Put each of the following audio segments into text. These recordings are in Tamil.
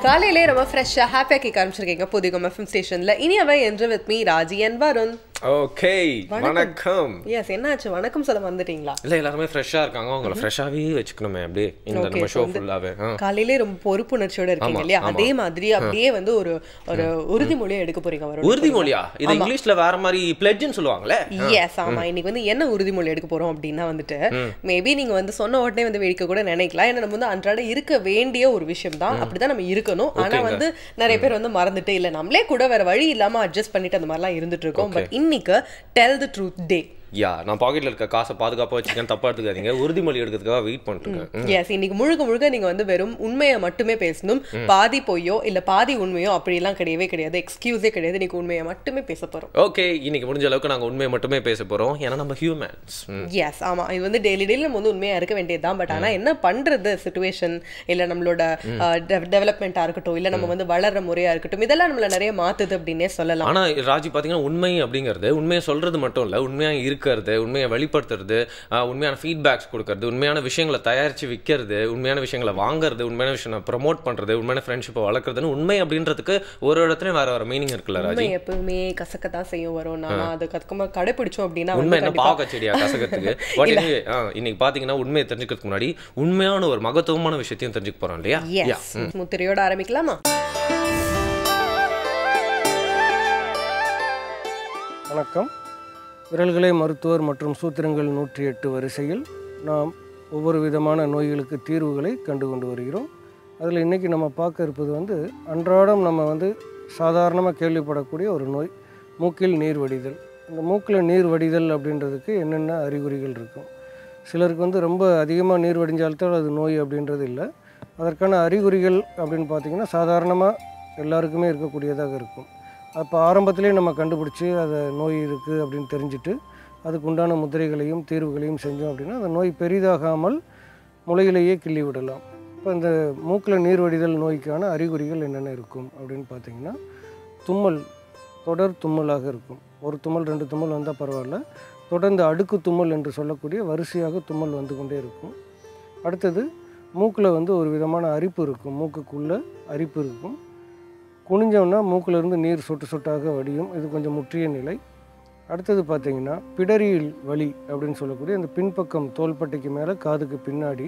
காலையிலே ரொம்ப ஃப்ரெஷ்ஷாக ஹாப்பியாக கேட்க ஆரம்பிச்சிருக்கீங்க புதிகம் எஃப்எம் ஸ்டேஷனில். இனி அவன் என்று with me Raji and Varun. Okay, வணக்கம். எஸ், என்னாச்சு வணக்கம் சொல்ல வந்துட்டீங்களா? இல்லை, எல்லாருமே ஃப்ரெஷ்ஷாக இருக்காங்க. அவங்கள ஃப்ரெஷ்ஷாகவே வச்சுக்கணுமே அப்படியே இந்த நம்ம ஷோ ஃபுல்லாகவே. காலையிலே ரொம்ப பொறுப்புணர்ச்சியோட இருக்கீங்க இல்லையா? அதே மாதிரி அப்படியே வந்து ஒரு ஒரு உறுதிமொழியை எடுக்க போறீங்க வருண். உறுதிமொழியா? இது இங்கிலீஷ்ல வேற மாதிரி பிளெட்ஜ்னு சொல்லுவாங்களே. எஸ், ஆமா. இன்னைக்கு வந்து என்ன உறுதிமொழி எடுக்க போறோம் அப்படின்னா வந்துட்டு மேபி நீங்க வந்து சொன்ன உடனே வந்து வேடிக்கை கூட நினைக்கலாம். ஏன்னா நம்ம வந்து அன்றாட இருக்க வேண்டிய ஒரு விஷயம் தான், அப்படிதான் நம்ம இருக்கணும். ஆனா வந்து நிறைய பேர் வந்து மறந்துட்டு இல்ல நம்மளே கூட வேற வழி இல்லாம அட்ஜஸ்ட் பண்ணிட்டு அந்த மாதிரிலாம் இருந்துட்டு இருக்கோம். பட் இன்னைக்கு டெல் தி ட்ரூத் டே. யா, நான் பாக்கெட்ல இருக்க காசை பாதுகாப்பாக வச்சுக்கேன், தப்பா எடுத்துக்காதீங்க. உறுதிமொழி எடுக்கிறதுக்காக வெயிட் பண்ணிட்டு. எஸ், இன்னைக்கு முழுக்க முழுக்க நீங்க வந்து வெறும் உண்மையை மட்டுமே பேசணும். பாதி பொய்யோ இல்ல பாதி உண்மையோ அப்படிலாம் கிடையவே கிடையாது. எக்ஸ்கியூஸே கிடையாது. இன்னைக்கு உண்மையை மட்டுமே பேச போறோம். ஓகே, இன்னைக்கு முடிஞ்ச அளவுக்கு நாங்க உண்மையை மட்டுமே பேச போறோம். ஏன்னா நம்ம ஹியூமன்ஸ். எஸ், ஆமா. இது வந்து டெய்லி நம்ம வந்து உண்மையா இருக்க வேண்டியதுதான். பட் ஆனா என்ன பண்றது, சிச்சுவேஷன் இல்ல நம்மளோட டெவலப்மெண்டா இருக்கட்டும், இல்ல நம்ம வந்து வளர்ற முறையா இருக்கட்டும், இதெல்லாம் நம்மள நிறைய மாத்துது அப்படின்னே சொல்லலாம். ஆனா ராஜி பாத்தீங்கன்னா உண்மை அப்படிங்கிறது உண்மையை சொல்றது மட்டும் இல்ல, உண்மையா இருக்கிறது, உண்மையை வெளிப்படுத்துறது, உண்மையான ஃபீட்பேக்ஸ் கொடுக்கறது, உண்மையான விஷயங்களை தயாரிச்சு விற்கிறது, உண்மையான விஷயங்களை வாங்குறது, உண்மையான விஷயம் ப்ரமோட் பண்றது, உண்மையான ஃப்ரெண்ட்ஷிப்பை வளர்க்குறதுன்னு உண்மை அப்படின்றதுக்கு ஒரு இடத்துலயும் வேற வேற மீனிங் இருக்குல்ல ராஜி? உண்மை எப்பவுமே கசக்கத்தான் செய்யும் வரும். நான் அது கத்துக்கமா கடைபிடிச்சோம் அப்படின்னா உண்மை என்ன பாவ செடியா கசக்கிறதுக்கு? பட் இன்னைக்கு பாத்தீங்கன்னா உண்மையை தெரிஞ்சுக்கிறதுக்கு முன்னாடி உண்மையான ஒரு மகத்துவமான விஷயத்தையும் தெரிஞ்சுக்க போறோம் இல்லையா? முத்திரையோட ஆரம்பிக்கலாமா? வணக்கம். விரல்களே மருத்துவர் மற்றும் சூத்திரங்கள் 108 வரிசையில் நாம் ஒவ்வொரு விதமான நோய்களுக்கு தீர்வுகளை கண்டு கொண்டு வருகிறோம். அதில் இன்றைக்கி நம்ம பார்க்க இருப்பது வந்து அன்றாடம் நம்ம வந்து சாதாரணமாக கேள்விப்படக்கூடிய ஒரு நோய், மூக்கில் நீர் வடிதல். இந்த மூக்கில் நீர் வடிதல் அப்படின்றதுக்கு என்னென்ன அறிகுறிகள் இருக்கும்? சிலருக்கு வந்து ரொம்ப அதிகமாக நீர் வடிஞ்சால்தான் அது நோய் அப்படின்றது இல்லை. அதற்கான அறிகுறிகள் அப்படின்னு பார்த்திங்கன்னா சாதாரணமாக எல்லாருக்குமே இருக்கக்கூடியதாக இருக்கும். அப்போ ஆரம்பத்திலே நம்ம கண்டுபிடிச்சி அதை நோய் இருக்குது அப்படின்னு தெரிஞ்சுட்டு அதுக்கு உண்டான முத்திரைகளையும் தீர்வுகளையும் செஞ்சோம் அப்படின்னா அந்த நோய் பெரிதாகாமல் முளையிலேயே கிள்ளி விடலாம். இப்போ இந்த மூக்கில் நீர் வடிதல் நோய்க்கான அறிகுறிகள் என்னென்ன இருக்கும் அப்படின்னு பார்த்திங்கன்னா, தும்மல் தொடர் தும்மலாக இருக்கும். ஒரு தும்மல் 2 தும்மல் வந்தால் பரவாயில்ல, தொடர்ந்து அடுக்கு தும்மல் என்று சொல்லக்கூடிய வரிசையாக தும்மல் வந்து கொண்டே இருக்கும். அடுத்தது மூக்கில் வந்து ஒரு விதமான அரிப்பு இருக்கும், மூக்குக்குள்ளே அரிப்பு இருக்கும். குனிஞ்சோன்னா மூக்கிலிருந்து நீர் சொட்டு சொட்டாக வடியும். இது கொஞ்சம் முற்றிய நிலை. அடுத்தது பார்த்திங்கன்னா பிடரியில் வலி அப்படின்னு சொல்லக்கூடிய அந்த பின்பக்கம் தோள்பட்டைக்கு மேலே காதுக்கு பின்னாடி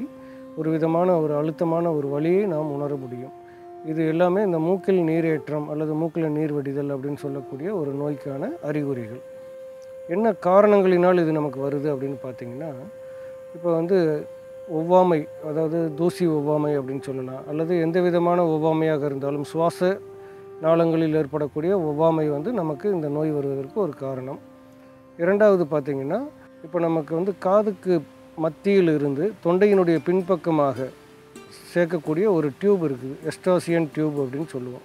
ஒரு விதமான ஒரு அழுத்தமான ஒரு வலியை நாம் உணர முடியும். இது எல்லாமே இந்த மூக்கில் நீரேற்றம் அல்லது மூக்கில் நீர் வடிதல் அப்படின்னு சொல்லக்கூடிய ஒரு நோய்க்கான அறிகுறிகள். என்ன காரணங்களினால் இது நமக்கு வருது அப்படின்னு பார்த்திங்கன்னா, இப்போ வந்து ஒவ்வாமை, அதாவது தூசி ஒவ்வாமை அப்படின்னு சொல்லலாம், அல்லது எந்த விதமான ஒவ்வாமையாக இருந்தாலும் சுவாச நாளங்களில் ஏற்படக்கூடிய ஒவ்வாமை வந்து நமக்கு இந்த நோய் வருவதற்கு ஒரு காரணம். இரண்டாவது பார்த்திங்கன்னா, இப்போ நமக்கு வந்து காதுக்கு மத்தியில் இருந்து தொண்டையினுடைய பின்பக்கமாக சேர்க்கக்கூடிய ஒரு டியூப் இருக்குது, எஸ்டாசியன் டியூப் அப்படின்னு சொல்லுவோம்.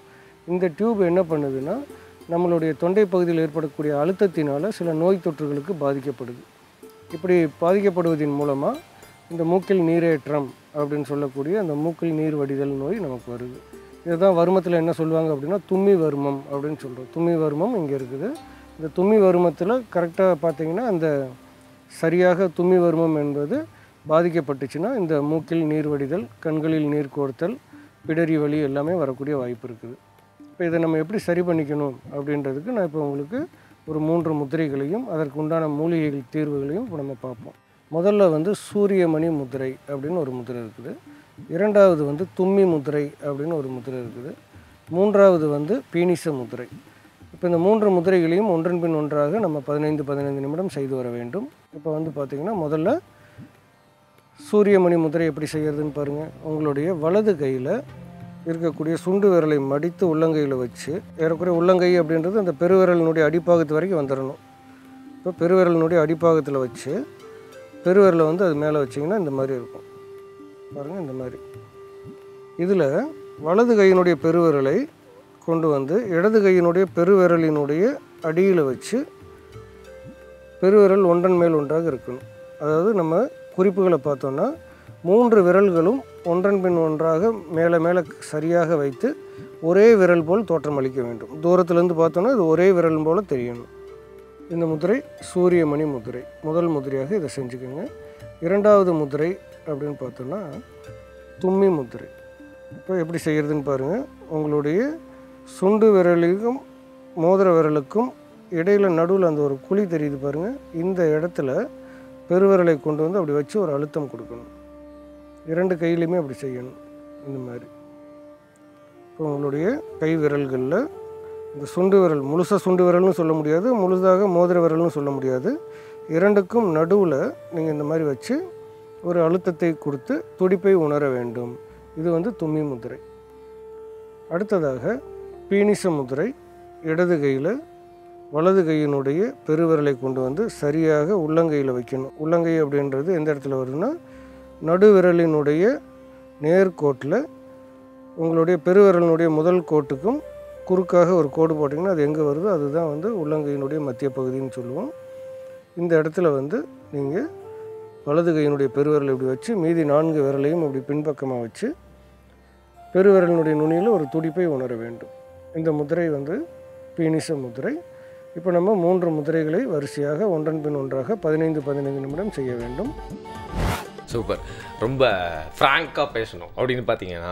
இந்த டியூப் என்ன பண்ணுதுன்னா, நம்மளுடைய தொண்டை பகுதியில் ஏற்படக்கூடிய அழுத்தத்தினால் சில நோய் தொற்றுகளுக்கு பாதிக்கப்படுது. இப்படி பாதிக்கப்படுவதன் மூலமாக இந்த மூக்கில் நீரேற்றம் அப்படின்னு சொல்லக்கூடிய அந்த மூக்கில் நீர் வடிதல் நோய் நமக்கு வருது. இதுதான் வருமத்தில் என்ன சொல்லுவாங்க அப்படின்னா தும்மி வருமம் அப்படின்னு சொல்கிறோம். தும்மி வருமம் இங்கே இருக்குது. இந்த தும்மி வருமத்தில் கரெக்டாக பார்த்திங்கன்னா அந்த சரியாக தும்மி வருமம் என்பது பாதிக்கப்பட்டுச்சுன்னா இந்த மூக்கில் நீர் வடிதல், கண்களில் நீர் கோர்த்தல், பிடரி வலி எல்லாமே வரக்கூடிய வாய்ப்பு இருக்குது. இப்போ இதை நம்ம எப்படி சரி பண்ணிக்கணும் அப்படின்றதுக்கு நான் இப்போ உங்களுக்கு ஒரு 3 முத்திரைகளையும் அதற்கு உண்டான மூலிகைகள் தீர்வுகளையும் இப்போ நம்ம பார்ப்போம். முதல்ல வந்து சூரியமணி முத்திரை அப்படின்னு ஒரு முத்திரை இருக்குது. இரண்டாவது வந்து தும்மி முத்திரை அப்படின்னு ஒரு முத்திரை இருக்குது. மூன்றாவது வந்து பீனிச முத்திரை. இப்போ இந்த 3 முத்திரைகளையும் ஒன்றன் பின் ஒன்றாக நம்ம 15 நிமிடம் செய்து வர வேண்டும். இப்போ வந்து பார்த்திங்கன்னா முதல்ல சூரியமணி முத்திரை எப்படி செய்கிறதுன்னு பாருங்கள். உங்களுடைய வலது கையில் இருக்கக்கூடிய சுண்டு விரலை மடித்து உள்ளங்கையில் வச்சு, ஏறக்குறைய உள்ளங்கை அப்படின்றது அந்த பெருவிரலினுடைய அடிப்பாகத்து வரைக்கும் வந்துடணும். இப்போ பெருவிரலினுடைய அடிப்பாகத்தில் வச்சு பெருவிரலை வந்து அது மேலே வச்சிங்கன்னா இந்த மாதிரி இருக்கும் பாருங்கள், இந்த மாதிரி. இதில் வலது கையினுடைய பெருவிரலை கொண்டு வந்து இடது கையினுடைய பெருவிரலினுடைய அடியில் வச்சு பெருவிரல் ஒன்றன் மேல் ஒன்றாக இருக்கணும். அதாவது நம்ம குறிப்புகளை பார்த்தோன்னா 3 விரல்களும் ஒன்றன் பின் ஒன்றாக மேலே மேலே சரியாக வைத்து ஒரே விரல் போல் தோற்றம் அளிக்க வேண்டும். தூரத்துலேருந்து பார்த்தோன்னா இது ஒரே விரல் போல் தெரியணும். இந்த முத்திரை சூரியமணி முத்திரை. முதல் முத்திரையாக இதை செஞ்சுக்கோங்க. இரண்டாவது முத்திரை அப்படின்னு பார்த்தோன்னா தும்மி முத்திரை. இப்போ எப்படி செய்கிறதுன்னு பாருங்கள். உங்களுடைய சுண்டு விரலுக்கும் மோதிர விரலுக்கும் இடையில் நடுவில் அந்த ஒரு குழி தெரியுது பாருங்கள். இந்த இடத்துல பெருவிரலை கொண்டு வந்து அப்படி வச்சு ஒரு அழுத்தம் கொடுக்கணும். 2 கையிலையுமே அப்படி செய்யணும். இந்த மாதிரி இப்போ உங்களுடைய கை விரல்களில் இந்த சுண்டு விரல் முழுசாக சுண்டு விரல்னு சொல்ல முடியாது, முழுதாக மோதிர விரல்னு சொல்ல முடியாது, 2க்கும் நடுவில் நீங்கள் இந்த மாதிரி வச்சு ஒரு அழுத்தத்தை கொடுத்து துடிப்பை உணர வேண்டும். இது வந்து தும்மி முதிரை. அடுத்ததாக பீனிச முதிரை. இடது கையில் வலது கையினுடைய பெருவிரலை கொண்டு வந்து சரியாக உள்ளங்கையில் வைக்கணும். உள்ளங்கை அப்படின்றது எந்த இடத்துல வருதுன்னா நடுவிரலினுடைய நேர்கோட்டில் உங்களுடைய பெருவிரலினுடைய முதல் கோட்டுக்கும் குறுக்காக ஒரு கோடு போட்டிங்கன்னா அது எங்கே வருதோ அதுதான் வந்து உள்ளங்கையினுடைய மத்திய பகுதின்னு சொல்லுவோம். இந்த இடத்துல வந்து நீங்கள் வலது கையினுடைய பெருவிரலை இப்படி வச்சு மீதி 4 விரலையும் இப்படி பின்பக்கமாக வச்சு பெருவிரலினுடைய நுனியில் ஒரு துடிப்பை உணர வேண்டும். இந்த முதிரை வந்து பீனிச முதிரை. இப்போ நம்ம 3 முதிரைகளை வரிசையாக ஒன்றன் பின் ஒன்றாக 15 நிமிடம் செய்ய வேண்டும். சூப்பர். ரொம்ப ஃப்ராங்காக பேசணும் அப்படின்னு பார்த்தீங்கன்னா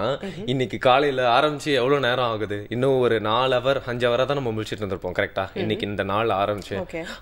இன்னைக்கு காலையில் ஆரம்பிச்சு எவ்வளோ நேரம் ஆகுது? இன்னும் ஒரு 4 ஹவர் 5 ஹவராக தான் நம்ம முடிச்சுட்டு இருந்திருப்போம். கரெக்டாக இன்னைக்கு இந்த நாள் ஆரம்பிச்சு.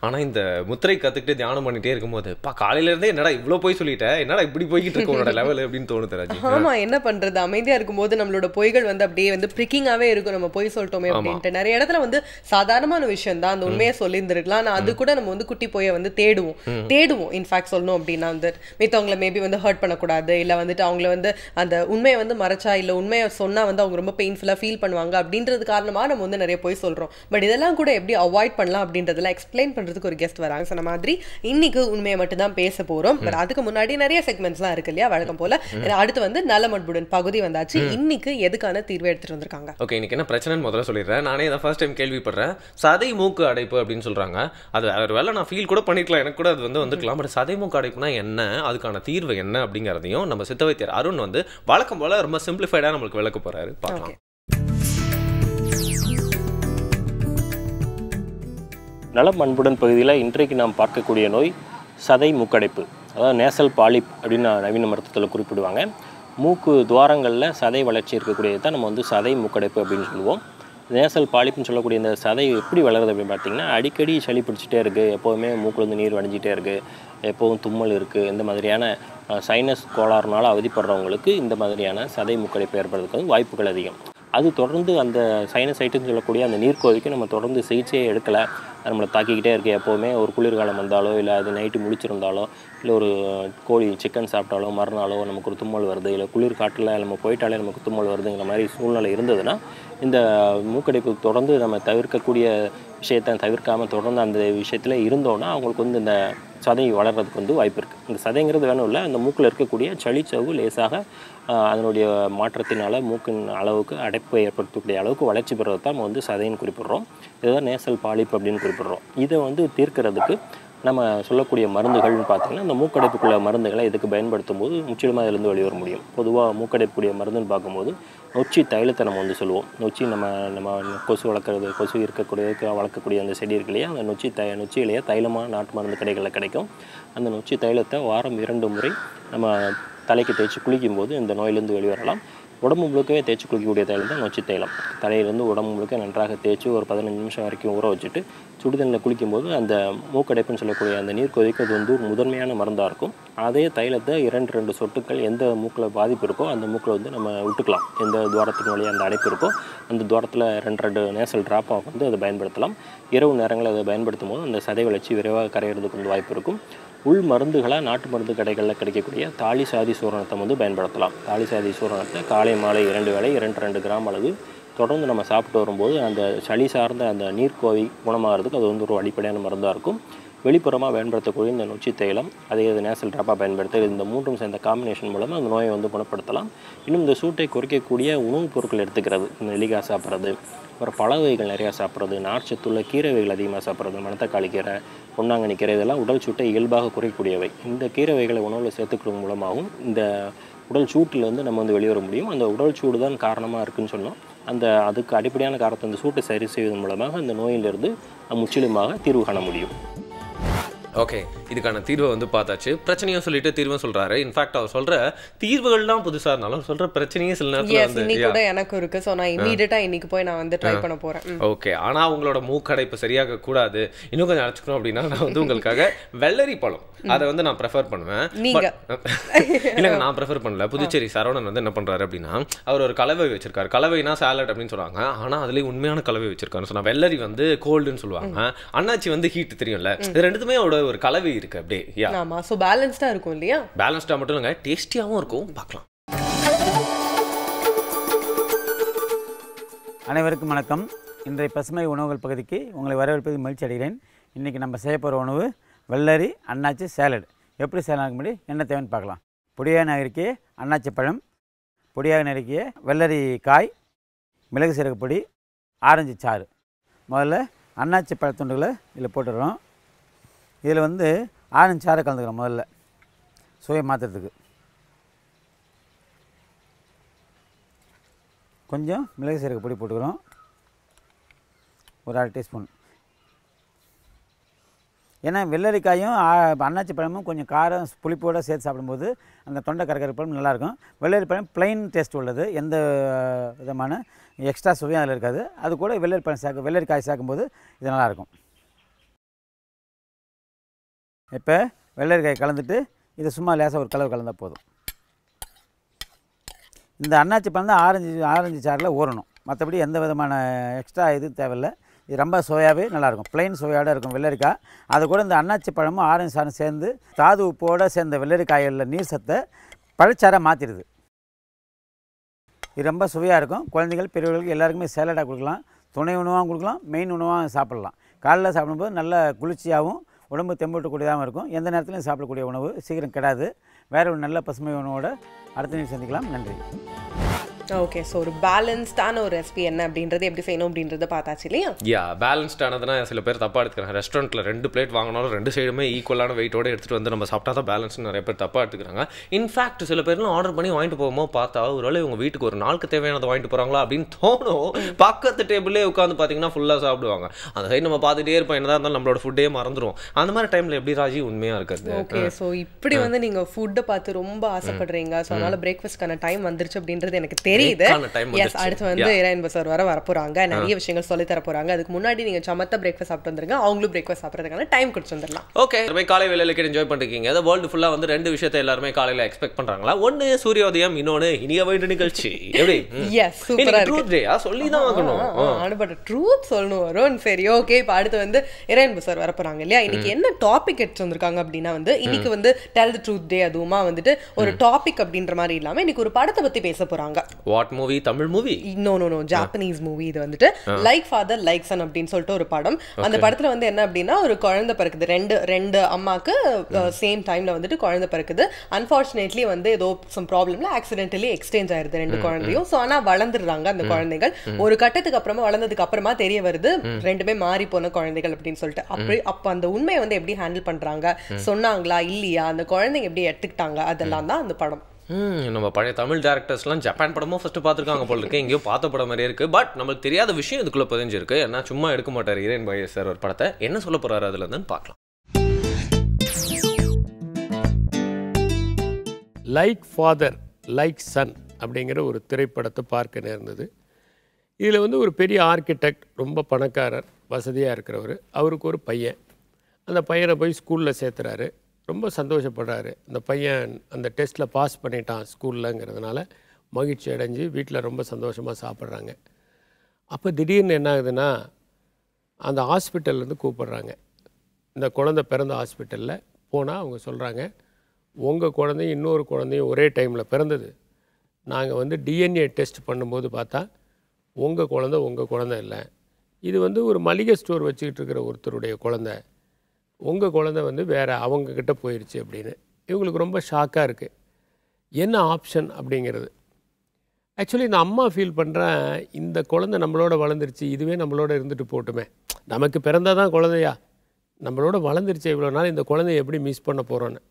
ஆனால் இந்த முத்திரை கற்றுக்கிட்டு தியானம் பண்ணிட்டே இருக்கும்போது காலையிலேருந்தே என்னடா இவ்வளோ போய் சொல்லிட்டேன், என்னடா இப்படி போய்கிட்டு இருக்கு உன்னோட லெவல் அப்படின்னு தோணுது ராஜி. ஆமா, என்ன பண்றது, அமைதியாக இருக்கும்போது நம்மளோட பொய்கள் வந்து அப்படியே வந்து பிரிக்கிங்காகவே இருக்கும். நம்ம பொய் சொல்லிட்டோமே அப்படின்ட்டு நிறைய இடத்துல வந்து சாதாரணமான விஷயம் தான், அந்த உண்மையை சொல்லியிருந்திருக்கலாம். ஆனால் அது கூட நம்ம வந்து குட்டி பொய்யை வந்து தேடுவோம். இன்ஃபேக்ட் சொல்லணும் அப்படின்னா வந்து மித்தவங்களை மேபி வந்து ஹர்ட் பண்ணக்கூடாது, இல்லை வந்துட்டு அவங்கள வந்து அந்த உண்மையை வந்து மறைச்சா இல்லை உண்மையை சொன்னா வந்து அவங்க ரொம்ப பெயின்ஃபுல்லாக ஃபீல் பண்ணுவாங்க அப்படின்றது காரணமாக நம்ம வந்து நிறைய போய் சொல்றோம். பட் இதெல்லாம் கூட எப்படி அவாய்ட் பண்ணலாம் அப்படின்றதெல்லாம் எக்ஸ்பிளைன் பண்றதுக்கு ஒரு கெஸ்ட் வராங்க. சொன்ன மாதிரி இன்னைக்கு உண்மையை மட்டும் தான் பேச போறோம். பட் அதுக்கு முன்னாடி நிறைய செக்மெண்ட்ஸ்லாம் இருக்கு இல்லையா வழக்கம் போல. அடுத்து வந்து நலமட்புடன் பகுதி வந்தாச்சு. இன்னைக்கு எதுக்கான தீர்வு எடுத்துட்டு வந்திருக்காங்க? ஓகே, இன்னைக்கு என்ன பிரச்சனைன்னு முதல்ல சொல்லிடுறேன். நானே இதை ஃபர்ஸ்ட் டைம் கேள்விப்படுறேன். சதை மூக்கு அடைப்பு அப்படின்னு சொல்றாங்க. அது ஒரு வேலை நான் ஃபீல் கூட பண்ணிக்கலாம், எனக்கு கூட அது வந்து வந்துருக்கலாம். பட் சதை மூக்கு அடைப்புனா என்ன, அதுக்கான தீர்வு என்ன அப்படிங்கிறதையும் நம்ம சித்த வைத்தியர் அருண் வந்து வழக்கம் போல ரொம்ப சிம்பிளிஃபைடா நம்மளுக்கு விளக்க போறாரு. பார்க்கலாம். நலம் அன்புடன் பகுதியில் இன்றைக்கு நாம் பார்க்கக்கூடிய நோய் சதை மூக்கடைப்பு, அதாவது நேசல் பாலிப் அப்படின்னு நவீன மருத்துவத்தில் குறிப்பிடுவாங்க. மூக்கு துவாரங்களில் சதை வளர்ச்சி இருக்கக்கூடியது தான் நம்ம வந்து சதை மூக்கடைப்பு அப்படின்னு சொல்லுவோம். நேசல் பாலிப்புன்னு சொல்லக்கூடிய இந்த சதை எப்படி வளருது அப்படின்னு பார்த்தீங்கன்னா, அடிக்கடி சளி பிடிச்சிட்டே இருக்குது, எப்போவுமே மூக்கில் வந்து நீர் வடிஞ்சிட்டே இருக்குது, எப்போவும் தும்மல் இருக்குது, இந்த மாதிரியான சைனஸ் கோளாறுனால அவதிப்படுறவங்களுக்கு இந்த மாதிரியான சதை மூக்கடைப்பு ஏற்படுறதுக்கு வாய்ப்புகள் அதிகம். அது தொடர்ந்து அந்த சைனசைட்டுன்னு சொல்லக்கூடிய அந்த நீர்க்கோதிக்கு நம்ம தொடர்ந்து சிகிச்சையை எடுக்கலை, நம்மளை தாக்கிக்கிட்டே இருக்குது. எப்போவுமே ஒரு குளிர்காலம் வந்தாலோ இல்லை அது நைட்டு முழிச்சிருந்தாலோ இல்லை ஒரு கோழி சிக்கன் சாப்பிட்டாலோ மறுநாளோ நமக்கு ஒரு தும்மல் வருது, இல்லை குளிர் காட்டில் நம்ம போயிட்டாலே நமக்கு தும்மல் வருதுங்கிற மாதிரி சூழ்நிலை இருந்ததுன்னா இந்த மூக்கடைப்பு தொடர்ந்து நம்ம தவிர்க்கக்கூடிய விஷயத்தை தவிர்க்காமல் தொடர்ந்து அந்த விஷயத்தில் இருந்தோன்னா அவங்களுக்கு வந்து இந்த சதை வளர்கிறதுக்கு வந்து வாய்ப்பு இருக்குது. இந்த சதைங்கிறது வேணும் இல்லை, அந்த மூக்கில் இருக்கக்கூடிய சளிச்சவு லேசாக அதனுடைய மாற்றத்தினால மூக்கின் அளவுக்கு அடைப்பை ஏற்படுத்தக்கூடிய அளவுக்கு வளர்ச்சி பெறுறது தான் நம்ம வந்து சதைன்னு குறிப்பிட்றோம். இதுதான் நேசல் பாலிப் அப்படின்னு குறிப்பிட்றோம். இதை வந்து தீர்க்கிறதுக்கு நம்ம சொல்லக்கூடிய மருந்துகள்னு பார்த்திங்கன்னா, இந்த மூக்கடைப்புக்குள்ள மருந்துகளை இதுக்கு பயன்படுத்தும் போது முற்றிலுமாக அதிலிருந்து வெளிவர முடியும். பொதுவாக மூக்கடைப்புக்கூடிய மருந்துன்னு பார்க்கும்போது நொச்சி தைலத்தை நம்ம வந்து சொல்லுவோம். நொச்சி நம்ம கொசு கொசு வளர்க்கக்கூடிய அந்த செடி இருக்கு இல்லையா, அந்த நொச்சி இலையை தைலமாக நாட்டு மருந்து கடைகளில் கிடைக்கும். அந்த நொச்சி தைலத்தை வாரம் 2 முறை நம்ம தலைக்கு தேய்ச்சி குளிக்கும்போது இந்த நோயிலிருந்து வெளிவரலாம். உடம்பு முழுக்கவே தேய்ச்சி குளிக்கக்கூடிய தைலம் தான் நொச்சி தைலம். தலையிலேருந்து உடம்பு முழுக்க நன்றாக தேய்ச்சி ஒரு 15 நிமிஷம் வரைக்கும் ஊற வச்சுட்டு சுடுதண்ணில் குளிக்கும்போது அந்த மூக்கடைப்புன்னு சொல்லக்கூடிய அந்த நீர்க்கொதிக்கு அது வந்து முதன்மையான மருந்தாக இருக்கும். அதே தைலத்தை 2 சொட்டுக்கள் எந்த மூக்கில் பாதிப்பு இருக்கோ அந்த மூக்கில் வந்து நம்ம விட்டுக்கலாம். எந்த துவாரத்தின் வழியாக அந்த அடைப்பு இருக்கோ அந்த துவாரத்தில் 2 நேசல் ட்ராப்பாக வந்து அதை பயன்படுத்தலாம். இரவு நேரங்களில் அதை பயன்படுத்தும் போது அந்த சதை வளர்ச்சி விரைவாக கரையிறதுக்கு வந்து வாய்ப்பு இருக்கும். உள் மருந்துகளாக நாட்டு மருந்து கடைகளில் கிடைக்கக்கூடிய தாலி சாதி சூரணத்தை வந்து பயன்படுத்தலாம். தாலி சாதி சூரணத்தை காலை மாலை 2 வேளை 2 கிராம் அளவு தொடர்ந்து நம்ம சாப்பிட்டு வரும்போது அந்த சளி சார்ந்த அந்த நீர்க்கோவை குணமாகிறதுக்கு அது வந்து ஒரு அடிப்படையான மருந்தாக இருக்கும். வெளிப்புறமாக பயன்படுத்தக்கூடிய இந்த நொச்சி தைலம் அதே நேசல் ட்ராப்பாக பயன்படுத்த இந்த 3ம் சேர்ந்த காம்பினேஷன் மூலமாக அந்த நோயை வந்து குணப்படுத்தலாம். இன்னும் இந்த சூட்டை குறைக்கக்கூடிய உணவுப் பொருட்கள் எடுத்துக்கிறது, நெல்லிக்காய் சாப்பிட்றது, அப்புறம் பழ வகைகள் நிறையா சாப்பிட்றது, நார்ச்சத்துள்ள கீரை வகைகள் அதிகமாக சாப்பிட்றது, மணத்தக்காளி கீரை, பொன்னாங்கண்ணி கீரை, இதெல்லாம் உடல் சூட்டை இயல்பாக குறைக்கக்கூடியவை. இந்த கீரை வகைகளை உணவில் சேர்த்துக்கிறது மூலமாகவும் இந்த உடல் சூட்டிலேருந்து நம்ம வந்து வெளிவர முடியும். அந்த உடல் சூடு தான் காரணமாக இருக்குதுன்னு சொன்னோம். அதுக்கு அடிப்படையான காரணத்தை அந்த சூட்டை சரி செய்வதன் மூலமாக அந்த நோயிலிருந்து முற்றிலுமாக தீர்வு காண முடியும். ஓகே, இதுக்கான தீர்வை வந்து பார்த்தாச்சு. பிரச்சனையும் சொல்லிட்டு தீர்வும் சொல்றாரு. இன்ஃபேக்ட் அவர் சொல்ற தீர்வுகள்லாம் புதுசா இருந்தாலும் சொல்ற பிரச்சனையே சில நேரத்துல வந்து இன்னைக்கு கூட எனக்கு இருக்கு. சோ நான் இமிடியேட்டா இன்னைக்கு போய் நான் வந்து ட்ரை பண்ண போறேன். ஓகே, ஆனா உங்களோட மூக்கடைப்பு சரியாக கூடாது, இன்னும் கொஞ்சம் அழைச்சிக்கணும் அப்படின்னா நான் வந்து உங்களுக்காக வெள்ளரி பழம் அதை வந்து நான் ப்ரெஃபர் பண்ணுவேன். இல்லைங்க, நான் ப்ரெஃபர் பண்ணல. புதுச்சேரி சரவணன் வந்து என்ன பண்றாரு அப்படின்னா, அவர் ஒரு கலவை வச்சிருக்காரு. கலவைனா சாலட் அப்படின்னு சொல்றாங்க, ஆனா அதுலயும் உண்மையான கலவை வச்சிருக்காரு. சொன்னா வெள்ளரி வந்து கோல்டுன்னு சொல்லுவாங்க, அண்ணாச்சி வந்து ஹீட் தெரியும்ல. இது ரெண்டுத்துமே ஒரு கலவை இருக்கு அப்படியே. ஆமா, சோ பேலன்ஸ்டா இருக்கும் இல்லையா? பேலன்ஸ்டா மட்டும் இல்லங்க, டேஸ்டியாவும் இருக்கும். பார்க்கலாம். அனைவருக்கும் வணக்கம். இன்றைய பசுமை உணவுகள் பகுதிக்கு உங்களை வரவேற்பதில் மகிழ்ச்சி அடைகிறேன். இன்றைக்கி நம்ம செய்ய போகிற உணவு வெள்ளரி அன்னாச்சி சேலட். எப்படி செய்யலாம் முன்னாடி என்ன தேவைன்னு பார்க்கலாம். பொடியாக நறுக்கிய அன்னாச்சி பழம், பொடியாக நறுக்கிய வெள்ளரி காய், மிளகு சீரக பொடி, ஆரஞ்சு சாறு. முதல்ல அன்னாச்சி பழத்துண்டுகளை இதில் போட்டுடுறோம். இதில் வந்து ஆரஞ்சு சாறை கலந்துக்கிறோம். முதல்ல சுவையை மாற்றுறதுக்கு கொஞ்சம் மிளகு சீரக பொடி போட்டுக்கிறோம், ஒரு 1/2 டீஸ்பூன். ஏன்னா வெள்ளரிக்காயும் அன்னாச்சி பழமும் கொஞ்சம் காரம் புளிப்போடு சேர்த்து சாப்பிடும்போது அந்த தொண்டை கரகரப்பழம் நல்லாயிருக்கும். வெள்ளரி பழம் ப்ளைன் டேஸ்ட் உள்ளது, எந்த விதமான எக்ஸ்ட்ரா சுவையும் அதில் இருக்காது. அது கூட வெள்ளரி பழம் வெள்ளரிக்காய் சேர்க்கும்போது இது நல்லாயிருக்கும். இப்போ வெள்ளரிக்காய் கலந்துட்டு இதை சும்மா லேசாக ஒரு கலவு கலந்தால் போதும். இந்த அன்னாச்சி பழம் தான் ஆரஞ்சு சாறில் ஊறணும், மற்றபடி எந்த விதமான எக்ஸ்ட்ரா இதுவும் தேவையில்லை. இது ரொம்ப சுவையாகவே நல்லாயிருக்கும், ப்ளைன் சுவையோடு இருக்கும் வெள்ளரிக்காய். அது கூட இந்த அன்னாச்சி பழமும் ஆரஞ்சு சாரும் சேர்ந்து தாது உப்போடு சேர்ந்த வெள்ளரிக்காயில் நீர் சத்தை பழச்சாராக மாற்றிடுது. இது ரொம்ப சுவையாக இருக்கும். குழந்தைகள் பெரியவர்களுக்கு எல்லாருக்குமே சேலடாக கொடுக்கலாம், துணை உணவாகவும் கொடுக்கலாம், மெயின் உணவாக சாப்பிட்லாம். காலையில் சாப்பிடும்போது நல்ல குளிர்ச்சியாகவும் உடம்பு தெம்பூட்டக்கூடியதாகவும் இருக்கும். எந்த நேரத்துலையும் சாப்பிடக்கூடிய உணவு, சீக்கிரம் கெடாது. வேறு ஒரு நல்ல பசுமை உணவோடு அடுத்த நிமிஷம் சந்திக்கலாம். நன்றி. ஓகே, ஸோ ஒரு பேலன்ஸ்டான ஒரு ரெசிபி என்ன அப்படின்றது எப்படி செய்யணும் அப்படின்றத பார்த்தாச்சு இல்லையா? பேலன்ஸ்டானதுனா சில பேர் தப்பாக எடுத்துக்கிறாங்க. ரெஸ்டாரண்ட்டில் 2 பிளேட் வாங்கினாலும் 2 சைடுமே ஈக்குவலான வெயிட்டோடு எடுத்துகிட்டு வந்து நம்ம சாப்பிட்டா தான் பேலன்ஸ்னு நிறைய பேர் தப்பாக எடுத்துக்கிறாங்க. இன்ஃபேக்ட் சில பேர்லாம் ஆர்டர் பண்ணி வாங்கிட்டு போகும்போது பார்த்தா ஒருவேளை உங்கள் வீட்டுக்கு ஒரு நாளுக்கு தேவையானதை வாங்கிட்டு போகிறாங்களா அப்படின்னு தோணும். பக்கத்து டேபிளே உட்காந்து பார்த்தீங்கன்னா ஃபுல்லாக சாப்பிடுவாங்க. அந்த சைடு நம்ம பார்த்துட்டே இருப்போம், என்னதான் இருந்தாலும் நம்மளோட ஃபுட்டே மறந்துடும். அந்த மாதிரி டைமில் எப்படி ராஜி உண்மையாக இருக்கிறது? ஓகே, ஸோ இப்படி வந்து நீங்கள் ஃபுட்டை பார்த்து ரொம்ப ஆசைப்படுறீங்க, ஸோ அதனால் பிரேக்ஃபாஸ்ட்கான டைம் வந்துருச்சு அப்படின்றது எனக்கு தெரியுது. அடுத்து வந்து இரேன்பு சார் வர போறாங்க, நிறைய விஷயங்கள் சொல்லி தர போறாங்க. அதுக்கு முன்னாடி நீங்க சமத்த பிரேக்ஃபாஸ்ட் சாப்பிட்டு வந்துருங்க, அவங்களும் பிரேக்ஃபாஸ்ட் சாப்பிட்றதுக்கான டைம் கொடுத்து வந்துடலாம். ஓகே, காலை வேலையில என்ஜாய் பண்ணிருக்கீங்க. அந்த வேர்ல்டு ஃபுல்லா வந்து 2 விஷயத்தை எல்லாருமே காலையில எக்ஸ்பெக்ட் பண்றாங்களா? ஒன்னு சூரியோதயம், இன்னொன்னு இனிய வைடு நிகழ்ச்சி. எப்படி? எஸ், சூப்பரா இருக்கு. ட்ரூத் டேயா சொல்லி தான் ஆகணும். பட் ட்ரூத் சொல்லணும் வரும். சரி, ஓகே. இப்போ அடுத்து வந்து இரேன்பு சார் வர போறாங்க இல்லையா? இன்னைக்கு என்ன டாபிக் எடுத்து வந்திருக்காங்க அப்படின்னா வந்து இன்னைக்கு வந்து டெல் தி ட்ரூத் டே. அதுவுமா வந்துட்டு ஒரு டாபிக் அப்படின்ற மாதிரி இல்லாம இன்னைக்கு ஒரு படத்தை பத்தி பேச போறாங்க. What movie? Tamil movie? No Japanese movie. இது வந்துட்டு லைக் ஃபாதர் லைக் சன் அப்படின்னு சொல்லிட்டு ஒரு படம். அந்த படத்துல வந்து என்ன அப்படின்னா ஒரு குழந்தை பிறக்குது. ரெண்டு அம்மாக்கு சேம் டைம்ல வந்துட்டு குழந்தை பிறக்குது. அன்பார்ச்சுனேட்லி வந்து ஏதோ சம் ப்ராப்ளம்ல ஆக்சிடென்டலி எக்ஸ்சேஞ்ச் ஆயிருது 2 குழந்தையும். சோ ஆனா வளர்ந்துடுறாங்க அந்த குழந்தைகள். ஒரு கட்டத்துக்கு அப்புறமா வளர்ந்ததுக்கு அப்புறமா தெரிய வருது 2மே மாறி போன குழந்தைகள் அப்படின்னு சொல்லிட்டு. அப்ப அந்த உண்மையை வந்து எப்படி ஹேண்டில் பண்றாங்க, சொன்னாங்களா இல்லையா, அந்த குழந்தைங்க எப்படி எடுத்துக்கிட்டாங்க, அதெல்லாம் தான் அந்த படம். நம்ம பழைய தமிழ் டேரக்டர்ஸ்லாம் ஜப்பான் படமும் ஃபர்ஸ்ட் பார்த்துருக்காங்க போல இருக்கு, எங்கேயோ பார்த்த படம் மாதிரியே இருக்கு. பட் நம்மளுக்கு தெரியாத விஷயம் இதுக்குள்ள பதிஞ்சிருக்கு. ஏன்னா சும்மா எடுக்க மாட்டார் இரேன் பாய் சார் ஒரு படத்தை. என்ன சொல்ல போறாரு அதுல இருந்து பார்க்கலாம். லைக் ஃபாதர் லைக் சன் அப்படிங்கிற ஒரு திரைப்படத்தை பார்க்க நேர்ந்தது. இதில் வந்து ஒரு பெரிய ஆர்கிடெக்ட், ரொம்ப பணக்காரர், வசதியாக இருக்கிறவர். அவருக்கு ஒரு பையன். அந்த பையனை போய் ஸ்கூலில் சேர்த்துறாரு. ரொம்ப சந்தோஷப்படுறாரு. அந்த பையன் அந்த டெஸ்ட்டில் பாஸ் பண்ணிட்டான் ஸ்கூல்லங்கிறதுனால மகிழ்ச்சி அடைஞ்சு வீட்டில் ரொம்ப சந்தோஷமாக சாப்பிட்றாங்க. அப்போ திடீர்னு என்ன ஆகுதுன்னா அந்த ஹாஸ்பிட்டல்லேருந்து கூப்பிட்றாங்க. இந்த குழந்தை பிறந்த ஹாஸ்பிட்டலில் போனால் அவங்க சொல்கிறாங்க, உங்கள் குழந்தையும் இன்னொரு குழந்தையும் ஒரே டைமில் பிறந்தது. நாங்கள் வந்து டிஎன்ஏ டெஸ்ட் பண்ணும்போது பார்த்தா உங்கள் குழந்தை இல்லை, இது வந்து ஒரு மளிகை ஸ்டோர் வச்சுக்கிட்டு இருக்கிற ஒருத்தருடைய குழந்தை, உங்கள் குழந்தை வந்து வேறு அவங்கக்கிட்ட போயிடுச்சு அப்படின்னு. இவங்களுக்கு ரொம்ப ஷாக்காக இருக்குது. என்ன ஆப்ஷன் அப்படிங்கிறது. ஆக்சுவலி இந்த அம்மா ஃபீல் பண்ணுறேன், இந்த குழந்தை நம்மளோட வளர்ந்துருச்சு, இதுவே நம்மளோட இருந்துட்டு போட்டுமே, நமக்கு பிறந்தால் தான் குழந்தையா, நம்மளோட வளர்ந்துருச்சு இவ்வளோ நாள், இந்த குழந்தைய எப்படி மிஸ் பண்ண போகிறோன்னு.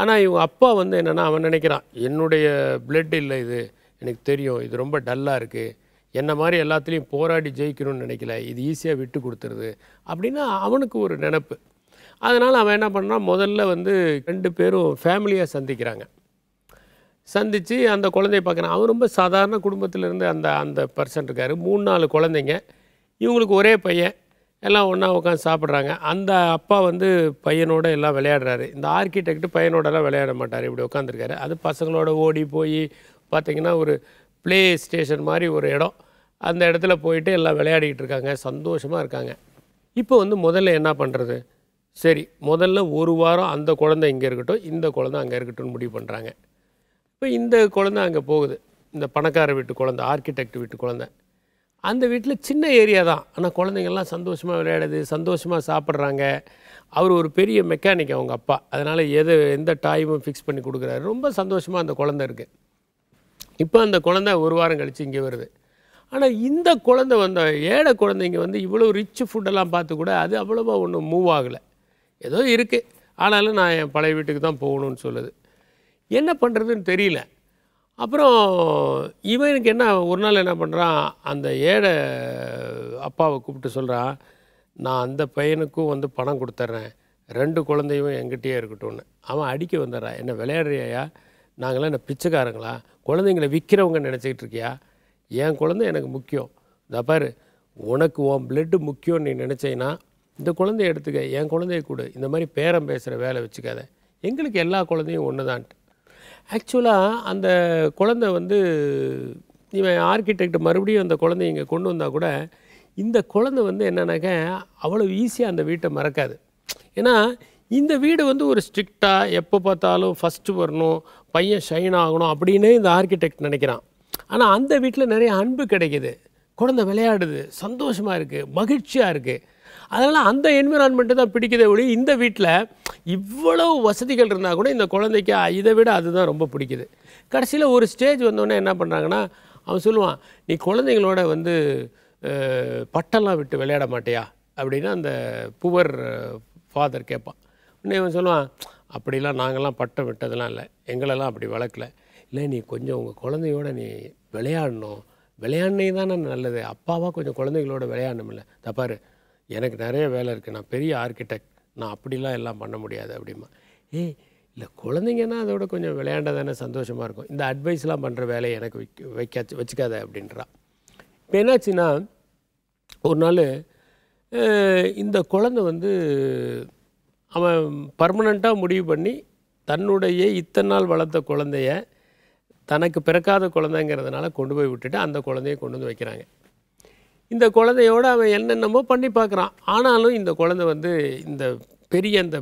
ஆனால் இவங்க அப்பா வந்து என்னென்னா அவன் நினைக்கிறான், என்னுடைய பிளட் இல்லை இது, எனக்கு தெரியும் இது ரொம்ப டல்லாக இருக்குது, என்ன மாதிரி எல்லாத்துலேயும் போராடி ஜெயிக்கணும்னு நினைக்கல, இது ஈஸியாக விட்டு கொடுத்துருது அப்படின்னா அவனுக்கு ஒரு நினப்பு. அதனால் அவன் என்ன பண்ணுறான், முதல்ல வந்து 2 பேரும் ஃபேமிலியாக சந்திக்கிறாங்க. சந்தித்து அந்த குழந்தைய பார்க்குறான். அவன் ரொம்ப சாதாரண குடும்பத்திலேருந்து அந்த பர்சன் இருக்கார். 3-4 குழந்தைங்க. இவங்களுக்கு ஒரே பையன். எல்லாம் ஒன்றா உட்காந்து சாப்பிட்றாங்க. அந்த அப்பா வந்து பையனோட எல்லாம் விளையாடுறாரு. இந்த ஆர்கிடெக்ட் பையனோடலாம் விளையாட மாட்டார், இப்படி உட்காந்துருக்காரு. அது பசங்களோட ஓடி போய் பார்த்திங்கன்னா ஒரு ப்ளே ஸ்டேஷன் மாதிரி ஒரு இடம். அந்த இடத்துல போயிட்டு எல்லாம் விளையாடிக்கிட்டு இருக்காங்க, சந்தோஷமாக இருக்காங்க. இப்போ வந்து முதல்ல என்ன பண்ணுறது, சரி முதல்ல ஒரு வாரம் அந்த குழந்தை இங்கே இருக்கட்டும், இந்த குழந்தை அங்கே இருக்கட்டும்னு முடிவு பண்ணுறாங்க. இப்போ இந்த குழந்தை அங்கே போகுது. இந்த பணக்கார வீட்டு குழந்தை, ஆர்கிடெக்ட் வீட்டு குழந்தை. அந்த வீட்டில் சின்ன ஏரியா தான், ஆனால் குழந்தைங்கள்லாம் சந்தோஷமாக விளையாடுது, சந்தோஷமாக சாப்பிட்றாங்க. அவர் ஒரு பெரிய மெக்கானிக் அவங்க அப்பா, அதனால் எந்த டைமும் ஃபிக்ஸ் பண்ணி கொடுக்குறாரு. ரொம்ப சந்தோஷமாக அந்த குழந்தை இருக்குது. இப்போ அந்த குழந்தை ஒரு வாரம் கழித்து இங்கே வருது. ஆனால் இந்த குழந்தை வந்த ஏழை குழந்தைங்க வந்து இவ்வளோ ரிச் ஃபுட்டெல்லாம் பார்த்து கூட அது அவ்வளோவா ஒன்றும் மூவ் ஆகலை. ஏதோ இருக்குது, ஆனாலும் நான் என் பழைய வீட்டுக்கு தான் போகணும்னு சொல்லுது. என்ன பண்ணுறதுன்னு தெரியல. அப்புறம் இவனுக்கு ஒரு நாள் என்ன பண்ணுறான், அந்த ஏழை அப்பாவை கூப்பிட்டு சொல்கிறான், நான் அந்த பையனுக்கும் வந்து பணம் கொடுத்துட்றேன், 2 குழந்தையும் என்கிட்டயே இருக்கட்டும்னு. அவன் அடிக்க வந்துடுறான், என்ன விளையாடுறியா, நாங்களாம் என்ன பிச்சைக்காரங்களா, குழந்தைங்களை விற்கிறவங்க நினச்சிக்கிட்டு இருக்கியா, என் குழந்தை எனக்கு முக்கியம். இந்த பாரு, உனக்கு உன் பிளட்டு முக்கியம் நீ நினச்சேன்னா இந்த குழந்தைய எடுத்துக்க, என் குழந்தைய கொடு, இந்த மாதிரி பேரம் பேசுகிற வேலை வச்சுக்காத, எங்களுக்கு எல்லா குழந்தையும் ஒன்று தான்ட்டு. ஆக்சுவலாக அந்த குழந்தை வந்து இவன் ஆர்கிடெக்ட் மறுபடியும் அந்த குழந்தைய இங்கே கொண்டு வந்தால் கூட இந்த குழந்தை வந்து என்னன்னாக்க அவ்வளோ ஈஸியாக அந்த வீட்டை மறக்காது. ஏன்னா இந்த வீடு வந்து ஒரு ஸ்ட்ரிக்டாக எப்போ பார்த்தாலும் ஃபஸ்ட்டு வரணும், பையன் ஷைன் ஆகணும் அப்படின்னே இந்த ஆர்கிடெக்ட் நினைக்கிறான். ஆனால் அந்த வீட்டில் நிறைய அன்பு கிடைக்கிது, குழந்தை விளையாடுது, சந்தோஷமாக இருக்குது, மகிழ்ச்சியாக இருக்குது. அதனால் அந்த என்விரான்மெண்ட்டு தான் பிடிக்குதே ஒழி. இந்த வீட்டில் இவ்வளோ வசதிகள் இருந்தால் கூட இந்த குழந்தைக்கு இதை விட அதுதான் ரொம்ப பிடிக்குது. கடைசியில் ஒரு ஸ்டேஜ் வந்தோடனே என்ன பண்ணுறாங்கன்னா, அவன் சொல்லுவான், நீ குழந்தைங்களோட வந்து பட்டெல்லாம் விட்டு விளையாட மாட்டியா அப்படின்னு அந்த புவர் ஃபாதர் கேட்பான். உடனே அவன் சொல்லுவான், அப்படிலாம் நாங்கள்லாம் பட்டம் விட்டதெல்லாம் இல்லை, எங்களெல்லாம் அப்படி வளர்க்கல. இல்லை, நீ கொஞ்சம் உங்கள் குழந்தையோட நீ விளையாடணும், விளையாடினே தானே நல்லது, அப்பாவாக கொஞ்சம் குழந்தைங்களோட விளையாடணும். இல்லை தப்பாரு, எனக்கு நிறைய வேலை இருக்குது, நான் பெரிய ஆர்கிடெக்ட், நான் அப்படிலாம் எல்லாம் பண்ண முடியாது அப்படிமா. இல்லை குழந்தைங்கன்னா அதோட கொஞ்சம் விளையாண்டா தானே சந்தோஷமாக இருக்கும், இந்த அட்வைஸ்லாம் பண்ணுற வேலையை எனக்கு வச்சுக்காத அப்படின்றா. இப்போ என்னாச்சுன்னா, ஒரு நாள் இந்த குழந்தை வந்து அவன் பர்மனெண்ட்டாக முடிவு பண்ணி தன்னுடைய இத்தனை நாள் வளர்த்த குழந்தைய தனக்கு பிறக்காத குழந்தைங்கிறதுனால கொண்டு போய் விட்டுட்டு அந்த குழந்தைய கொண்டு வந்து வைக்கிறாங்க. இந்த குழந்தையோடு அவன் என்னென்னமோ பண்ணி பார்க்குறான். ஆனாலும் இந்த குழந்தை வந்து இந்த பெரிய அந்த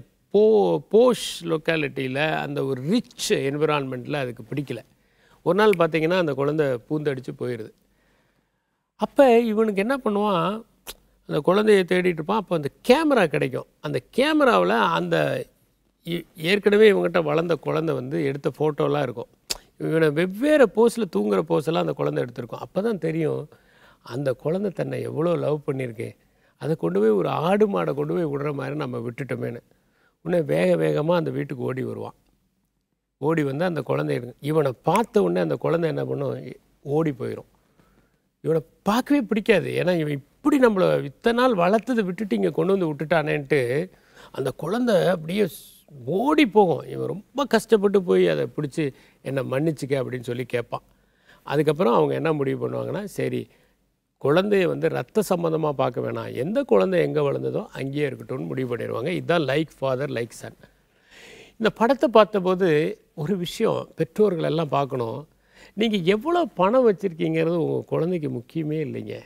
போஷ் லொக்காலிட்டியில் அந்த ஒரு ரிச் என்விரான்மெண்ட்டில் அதுக்கு பிடிக்கல. ஒரு நாள் பார்த்திங்கன்னா அந்த குழந்தை பூந்தடிச்சு போயிடுது. அப்போ இவனுக்கு என்ன பண்ணுவான், அந்த குழந்தைய தேடிட்டு இருப்பான். அப்போ அந்த கேமரா கிடைக்கும். அந்த கேமராவில் அந்த ஏற்கனவே இவங்ககிட்ட வளர்ந்த குழந்தை வந்து எடுத்த ஃபோட்டோலாம் இருக்கும். இவனை வெவ்வேறு போஸில் தூங்குகிற போஸெல்லாம் அந்த குழந்தை எடுத்திருக்கும். அப்போ தான் தெரியும் அந்த குழந்தை தன்னை எவ்வளோ லவ் பண்ணியிருக்கேன், அதை கொண்டு போய் ஒரு ஆடு மாடை கொண்டு போய் விடுற மாதிரி நம்ம விட்டுட்டோமேனு. உடனே வேகமாக அந்த வீட்டுக்கு ஓடி வருவான். ஓடி வந்து அந்த குழந்தை இவனை பார்த்த உடனே அந்த குழந்தை என்ன பண்ணும், ஓடி போயிடும். இவனை பார்க்கவே பிடிக்காது. ஏன்னா இவன் இப்படி நம்மளை இத்தனை நாள் வளர்த்ததை விட்டுட்டு இங்கே கொண்டு வந்து விட்டுட்டானேன்ட்டு அந்த குழந்தை அப்படியே ஓடி போகும். இவன் ரொம்ப கஷ்டப்பட்டு போய் அதை பிடிச்சி என்னை மன்னிச்சிக்க அப்படின்னு சொல்லி கேட்பான். அதுக்கப்புறம் அவங்க என்ன முடிவு பண்ணுவாங்கன்னா, சரி குழந்தைய வந்து ரத்த சம்மந்தமாக பார்க்க வேணாம், எந்த குழந்தை எங்கே வளர்ந்ததோ அங்கேயே இருக்கட்டும்னு முடிவு பண்ணிடுவாங்க. இதுதான் லைக் ஃபாதர் லைக் சன். இந்த படத்தை பார்த்தபோது ஒரு விஷயம் பெற்றோர்கள் எல்லாம் பார்க்கணும். நீங்கள் எவ்வளோ பணம் வச்சுருக்கீங்கிறது உங்கள் குழந்தைக்கு முக்கியமே இல்லைங்க.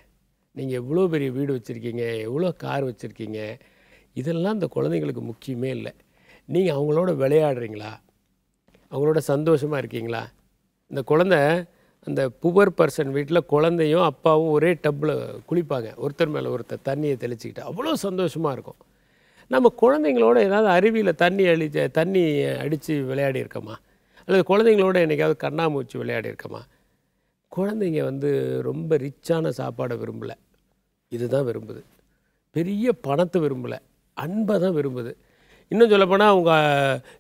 நீங்கள் எவ்வளோ பெரிய வீடு வச்சுருக்கீங்க, எவ்வளோ கார் வச்சுருக்கீங்க, இதெல்லாம் இந்த குழந்தைங்களுக்கு முக்கியமே இல்லை. நீங்கள் அவங்களோட விளையாடுறீங்களா, அவங்களோட சந்தோஷமாக இருக்கீங்களா. இந்த குழந்தை அந்த புவர் பர்சன் வீட்டில் குழந்தையும் அப்பாவும் ஒரே டப்பில் குளிப்பாங்க, ஒருத்தர் மேலே ஒருத்தர் தண்ணியை தெளிச்சிக்கிட்டு அவ்வளோ சந்தோஷமாக இருக்கும். நம்ம குழந்தைங்களோட ஏதாவது அருவியில் தண்ணி அடித்து விளையாடி இருக்கோமா, அல்லது குழந்தைங்களோட என்றைக்காவது கண்ணாமூச்சி விளையாடி இருக்கோமா. குழந்தைங்க வந்து ரொம்ப ரிச்சான சாப்பாடை விரும்பலை, இதுதான் விரும்புது. பெரிய பணத்தை விரும்பலை, அன்பை தான் விரும்புது. இன்னும் சொல்லப்போனால்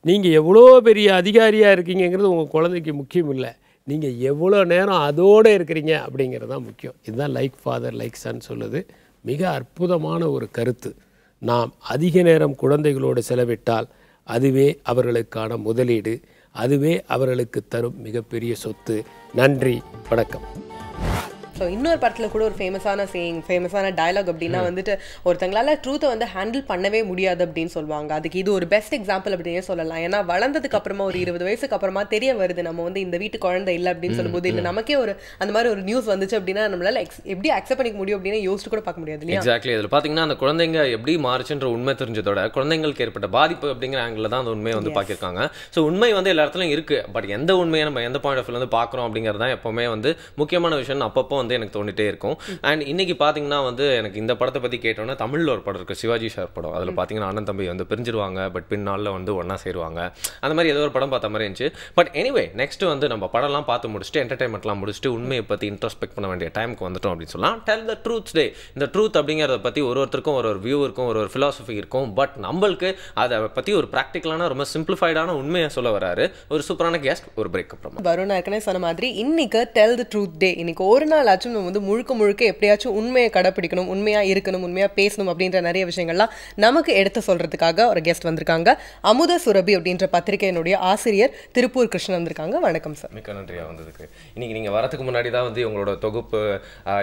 நீங்கள் எவ்வளோ பெரிய அதிகாரியாக இருக்கீங்கிறது உங்கள் குழந்தைக்கு முக்கியம் இல்லை, நீங்கள் எவ்வளோ நேரம் அதோடு இருக்கிறீங்க அப்படிங்கிறது தான் முக்கியம். இதுதான் லைக் ஃபாதர் லைக் சன் சொல்லுது. மிக அற்புதமான ஒரு கருத்து. நாம் அதிக நேரம் குழந்தைகளோடு செலவிட்டால் அதுவே அவர்களுக்கான முதலீடு, அதுவே அவர்களுக்கு தரும் மிகப்பெரிய சொத்து. நன்றி, வணக்கம். ஸோ இன்னொரு படத்தில் கூட ஒரு ஃபேமஸான சேயிங், ஃபேமஸான டயலாக் அப்படின்னா வந்துட்டு ஒருத்தங்களால ட்ரூத்தை வந்து ஹேண்டில் பண்ணவே முடியாது அப்படின்னு சொல்லுவாங்க. அதுக்கு இது ஒரு பெஸ்ட் எக்ஸாம்பிள் அப்படின்னே சொல்லலாம். ஏன்னா வளர்ந்ததுக்கு அப்புறமா ஒரு 20 வயசுக்கு அப்புறமா தெரிய வருது நம்ம வந்து இந்த வீட்டு குழந்தை இல்லை அப்படின்னு சொல்லும்போது, இல்லை நமக்கே ஒரு அந்த மாதிரி ஒரு நியூஸ் வந்துச்சு அப்படின்னா நம்மளால எப்படி அக்செப்ட் பண்ணிக்க முடியும் அப்படின்னு யோசிச்சு கூட பார்க்க முடியாது இல்லையா? எக்ஸாக்ட்லி. இதில் பார்த்தீங்கன்னா அந்த குழந்தைங்க எப்படி மாறுச்சுன்ற உண்மை தெரிஞ்சதோட குழந்தைங்களுக்கு ஏற்பட்ட பாதிப்பு அப்படிங்கிற ஆங்கிள் தான் அந்த உண்மையை வந்து பார்க்கிருக்காங்க. ஸோ உண்மை வந்து எல்லா இடத்துலையும் இருக்கு. பட் எந்த உண்மையை நம்ம எந்த பாயிண்ட் ஆஃப் வியூ வந்து பார்க்குறோம் அப்படிங்கிறது தான் எப்பவுமே வந்து முக்கியமான விஷயம் அப்பப்போ வந்து எனக்கு தோண்டிட்டே இருக்கும். அண்ட் இன்னைக்கு பார்த்தீங்கன்னா வந்து எனக்கு இந்த படத்தை பற்றி கேட்டோன்னா தமிழில் ஒரு படம் இருக்குது, சிவாஜி சார் படம். அதில் பார்த்தீங்கன்னா அண்ணன் தம்பி வந்து பிரிஞ்சிருவாங்க, பட் பின்னாளில் வந்து ஒன்றா சேருவாங்க. அந்த மாதிரி ஏதோ ஒரு படம் பார்த்த மாதிரி இருந்துச்சு. பட் எனிவே நெக்ஸ்ட் வந்து நம்ம படம்லாம் பார்த்து முடிச்சுட்டு என்டர்டைன்மெண்ட்லாம் முடிச்சுட்டு உண்மையை பற்றி இன்ட்ரோஸ்பெக்ட் பண்ண வேண்டிய டைமுக்கு வந்துட்டோம் அப்படின்னு சொல்லலாம். டெல் த ட்ரூத் டே. இந்த ட்ரூத் அப்படிங்கிறத பற்றி ஒருத்தருக்கும் ஒரு வியூ இருக்கும், ஒரு ஃபிலாசபி இருக்கும். பட் நம்மளுக்கு அதை பற்றி ஒரு ப்ராக்டிக்கலான ரொம்ப சிம்பிளிஃபைடான உண்மையை சொல்ல வராரு ஒரு சூப்பரான கெஸ்ட். ஒரு பிரேக் அப்புறமா வருண் ஏற்கனவே சொன்ன மாதிரி இன்னைக்கு டெல் த ட்ரூத் டே. இன்னைக்கு ஒரு நாள் ஆச்சும் நம்ம வந்து முழுக்க எப்படியாச்சும் உண்மையை கடைப்பிடிக்கணும், உண்மையா இருக்கணும், உண்மையா பேசணும் அப்படின்ற நிறைய விஷயங்கள்லாம் நமக்கு எடுத்து சொல்றதுக்காக ஒரு கெஸ்ட் வந்திருக்காங்க. அமுத சுரபி அப்படின்ற பத்திரிகையினுடைய ஆசிரியர் திருப்பூர் கிருஷ்ணன் வந்திருக்காங்க. வணக்கம் சார். மிக்க நன்றியா வந்ததுக்கு. இன்னைக்கு நீங்க வரதுக்கு முன்னாடி தான் வந்து இவங்களோட தொகுப்பு,